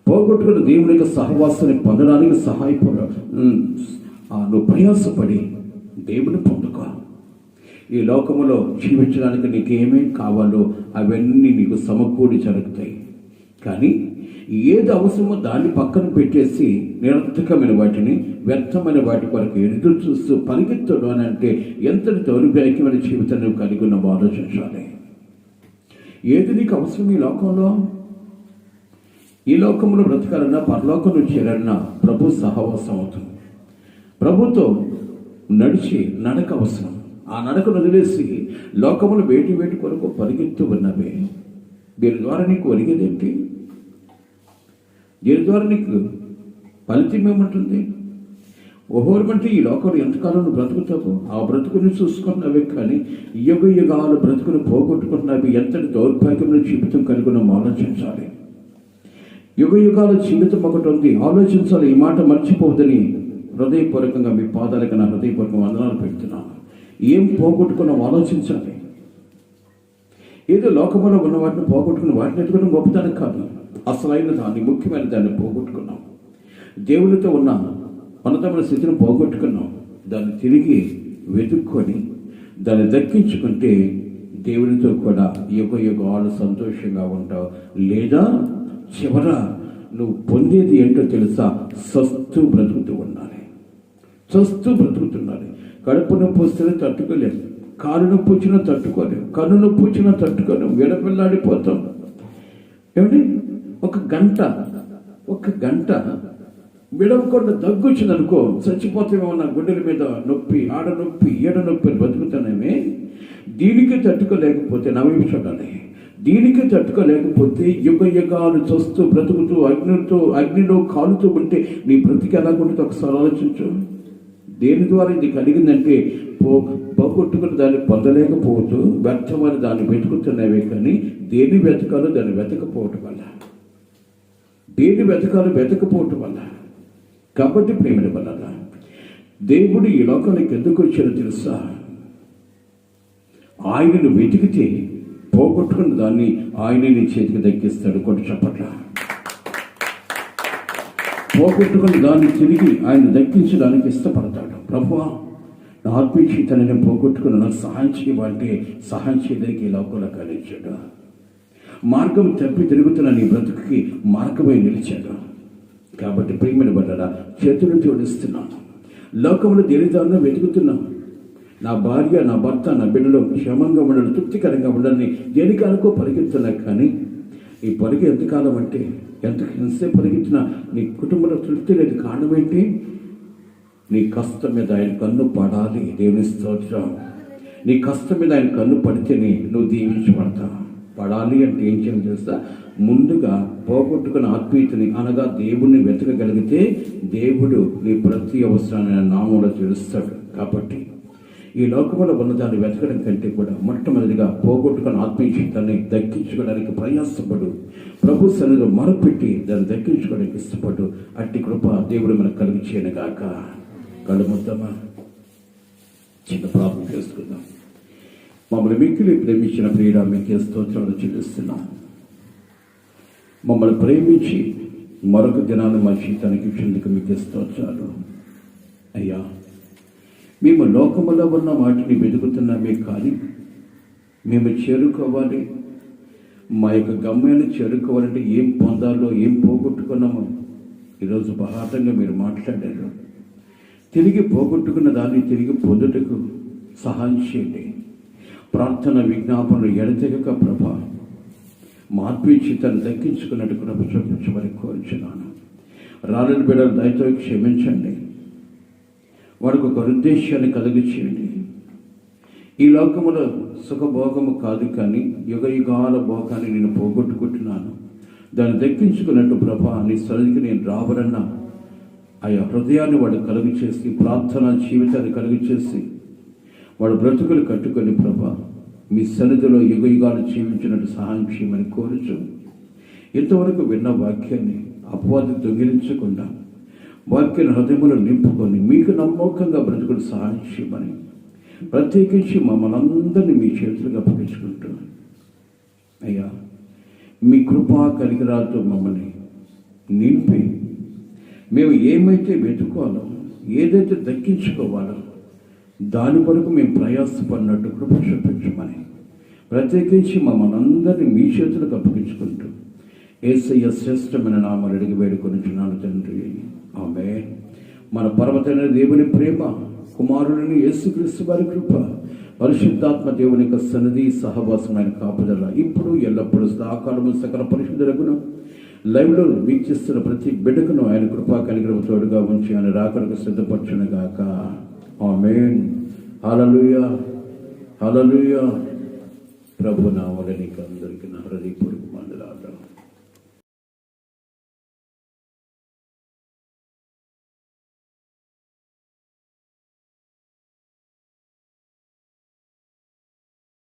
పోగొట్టుకున్న దేవుని యొక్క సహవాసాన్ని పొందడానికి నువ్వు ప్రయాసపడి దేవుని పొందుకో. ఈ లోకములో జీవించడానికి నీకు ఏమేం కావాలో అవన్నీ నీకు సమకూడి జరుగుతాయి. కానీ ఏది అవసరమో దాన్ని పక్కన పెట్టేసి నిరర్థకమైన వాటిని, వ్యర్థమైన వాటి కొరకు ఎదురు చూస్తూ పరిగెత్తడు అని అంటే ఎంతటి దౌర్భాగ్యమైన జీవితాన్ని నువ్వు కలిగి ఉన్నావో ఆలోచించాలి. ఏది నీకు అవసరం ఈ లోకంలో? ఈ లోకంలో బ్రతకాలన్నా, పరలోకంలో చేరాలన్నా ప్రభు సహవాసం అవుతుంది. ప్రభుతో నడిచి నడక అవసరం. ఆ నడకను వదిలేసి లోకములు వేటి కొరకు పరిగెత్తు ఉన్నవే. దీని ద్వారా నీకు ఒరిగేదేంటి? దీని ద్వారా నీకు ఫలితం ఏముంటుంది? ఓహోరమంటే ఈ లోకంలో ఎంతకాలం బ్రతుకుతావు? ఆ బ్రతుకుని చూసుకున్నవే, కానీ యుగాలు బ్రతుకుని పోగొట్టుకున్నవి. ఎంతటి దౌర్భాగ్యమైన జీవితం కలిగి ఉన్నామో ఆలోచించాలి. యుగాల జీవితం ఒకటి ఉంది, ఆలోచించాలి. ఈ మాట మర్చిపోవద్దని హృదయపూర్వకంగా మీ పాదాలకు నా హృదయపూర్వకంగా వందనాలు పెడుతున్నాను. ఏం పోగొట్టుకున్నాం ఆలోచించాలి. ఏదో లోకంలో ఉన్న వాటిని పోగొట్టుకున్న వాటిని ఎత్తుకోవడం గొప్పదానికి కాదు, అసలైన దాన్ని, ముఖ్యమైన దాన్ని పోగొట్టుకున్నాం. దేవునితో ఉన్న ఉన్నతమైన స్థితిని పోగొట్టుకున్నాం. దాన్ని తిరిగి వెతుక్కొని దాన్ని దక్కించుకుంటే దేవునితో కూడా యుగాలు సంతోషంగా ఉంటావు. లేదా చివర నువ్వు పొందేది ఏంటో తెలుసా? చస్తూ బ్రతుకుతూ ఉండాలి. చస్తూ బ్రతుకుతుండాలి. కడుపు నొప్పి వస్తేనే తట్టుకోలేము, కాలు నొప్పి వచ్చినా తట్టుకోలేము, కన్ను నొప్పి వచ్చినా తట్టుకోలేము, విడపిల్లాడిపోతాం. ఏమిటి? ఒక గంట విడవకుండా దగ్గు వచ్చిందనుకో చచ్చిపోతామేమన్నా. గుండెల మీద నొప్పి, ఆడ నొప్పి, ఈడ నొప్పి బతుకుతానేమే. దీనికి తట్టుకోలేకపోతే నవ్వి చూడాలి. దీనికి తట్టుకోలేకపోతే యుగాలు చూస్తూ బ్రతుకుతూ అగ్నిలో కాలుతూ ఉంటే నీ బ్రతికి ఎలా ఉంటుంది ఒకసారి ఆలోచించు. దేని ద్వారా ఇది కలిగిందంటే పోగొట్టుకుని దాన్ని పొందలేకపోతూ వ్యర్థమైన దాన్ని వెతుకుతున్నవే, కానీ దేని వెతకాలో దాన్ని వెతకపోవటం వల్ల, వెతకపోవటం వల్ల. కాబట్టి ప్రేమల వల్ల దేవుడు ఈ లోకానికి ఎందుకు వచ్చారో తెలుసా? ఆయనను వెతికితే పోగొట్టుకున్న దాన్ని ఆయన నీ చేతికి దక్కిస్తాడు. కొట్టు చప్పట్ల. పోగొట్టుకున్న దాన్ని తిరిగి ఆయన దక్కించడానికి ఇష్టపడతాడు. ప్రభువా, నా ఆత్మీయతని పోగొట్టుకుని నాకు సహాయం చేయమంటే సహాయం చేయడానికి ఈ లోకంలో కలిగించాడు. మార్గం తప్పి తిరుగుతున్న నీ బ్రతుకుకి మార్గమై నిలిచాడు. కాబట్టి ప్రియమైన బిడ్డలారా, చేతులు జోడిస్తున్నాను. లోకంలో దేనిదారిలో వెతుకుతున్నాను. నా భార్య, నా భర్త, నా బిడ్డలు క్షేమంగా ఉండాలి, తృప్తికరంగా ఉండాలని దేనికి అనుకో పరిగెత్తున్నా. కానీ ఈ పరిగె ఎంతకాలం అంటే ఎంతసేపు పరిగెత్తినా నీ కుటుంబంలో తృప్తి లేదు. కారణం ఏంటి? నీ కష్టం మీద ఆయన కన్ను పడాలి. దేవుని స్తోత్రం. నీ కష్టం మీద ఆయన కన్ను పడితేనే నువ్వు దీవించబడతావు. పడాలి అంటే ఏం చేయాలి తెలుసా? ముందుగా పోగొట్టుకున్న ఆత్మీయతని అనగా దేవుణ్ణి వెతకగలిగితే దేవుడు నీ ప్రతి అవసరాన్ని నామంలో తెలుస్తాడు. కాబట్టి ఈ లోకంలో ఉన్నదాన్ని వెతకడం కంటే కూడా మొట్టమొదటిగా పోగొట్టుకున్న ఆత్మీయతని దక్కించుకోవడానికి ప్రయాసపడు. ప్రభు సన్నిధిలో మొరపెట్టి దాన్ని దక్కించుకోవడానికి ఇష్టపడు. అట్టి కృప దేవుడు మనకు కలిగి చేయను గాక. కళ్ళు మొత్తమా చిన్న ప్రార్థన చేసుకుందాం. మమ్మల్ని మిక్కిలి ప్రేమించిన ప్రియుడ మీకే స్తోత్రాలు చెల్లిస్తున్నాం. మమ్మల్ని ప్రేమించి మరొక దినాన్ని మా జీవితానికి ఇచ్చేందుకు మీకే స్తోత్రాలు. అయ్యా, మేము లోకములో ఉన్న వాటిని వెతుకుతున్నామే, కానీ మేము చేరుకోవాలి, మా యొక్క గమ్యాన్ని చేరుకోవాలంటే ఏం పొందాలో, ఏం పోగొట్టుకున్నామో ఈరోజు బహాటంగా మీరు మాట్లాడారు. తిరిగి పోగొట్టుకున్న దాన్ని తిరిగి పొందుటకు సహాయం చేయండి. ప్రార్థన విజ్ఞాపనలు ఎడతెగక ప్రభా మార్పించి తను దక్కించుకున్నట్టు కృప చూపించమని కోరుచున్నాను. రాలని బిడ్డలు దయతో క్షమించండి. వాడికి ఒక ఉద్దేశాన్ని కలుగు చేయండి. ఈ లోకములో సుఖభోగము కాదు, కానీ యుగ యుగాల భోగాన్ని నేను పోగొట్టుకుంటున్నాను. దాన్ని దక్కించుకున్నట్టు ప్రభా నీ సన్నిధికి నేను రావాలన్నా ఆయా హృదయాన్ని వాడు కలుగు చేసి, ప్రార్థన జీవితాన్ని కలుగు చేసి, వాడు బ్రతుకులు కట్టుకొని ప్రభా మీ సన్నిధిలో యుగ యుగాలు జీవించినట్టు సహాయం చేయమని కోరుచు. ఇంతవరకు విన్న వాక్యాన్ని అపవాది దొంగిలించకుండా వాక్యాన్ని హృదయములో నింపుకొని మీకు నమ్మకంగా బ్రతుకులు సహాయం చేయమని ప్రత్యేకించి మమ్మల్ని అందరినీ మీ చేతులకు అప్పగించుకుంటూ, అయ్యా మీ కృపా కనికరాలతో మమ్మల్ని నింపి మేము ఏమైతే వెతుకోవాలో, ఏదైతే దక్కించుకోవాలో దాని కొరకు మేము ప్రయాసపడినట్టు కృప చూపించమని ప్రత్యేకించి మమ్మల్ని అందరినీ మీ చేతులకు అప్పగించుకుంటూ యేసయ్య శ్రేష్టమైన నామాలు అడిగి వేడుకొనిచున్నాను తండ్రి, ఆమేన్. మన పరమతైన దేవుని ప్రేమ, కుమారుడిని యేసుక్రీస్తు వారి కృప, పరిశుద్ధాత్మ దేవుని యొక్క సన్నిధి సహవాసమైన కాపుదల ఇప్పుడు ఎల్లప్పుడూ సదాకాలము సకల పరిశుద్ధులకును లైవ్లో వీక్షిస్తున్న ప్రతి బిడ్డకును ఆయన కృపా కనికరము తోడుగా ఉంచి ఆయన రాకడకు సిద్ధపరచునుగాక. ఆమేన్. హల్లెలూయా, హల్లెలూయా. ప్రభు నామములో నీకు అందరికీ నా హృదయపూర్వక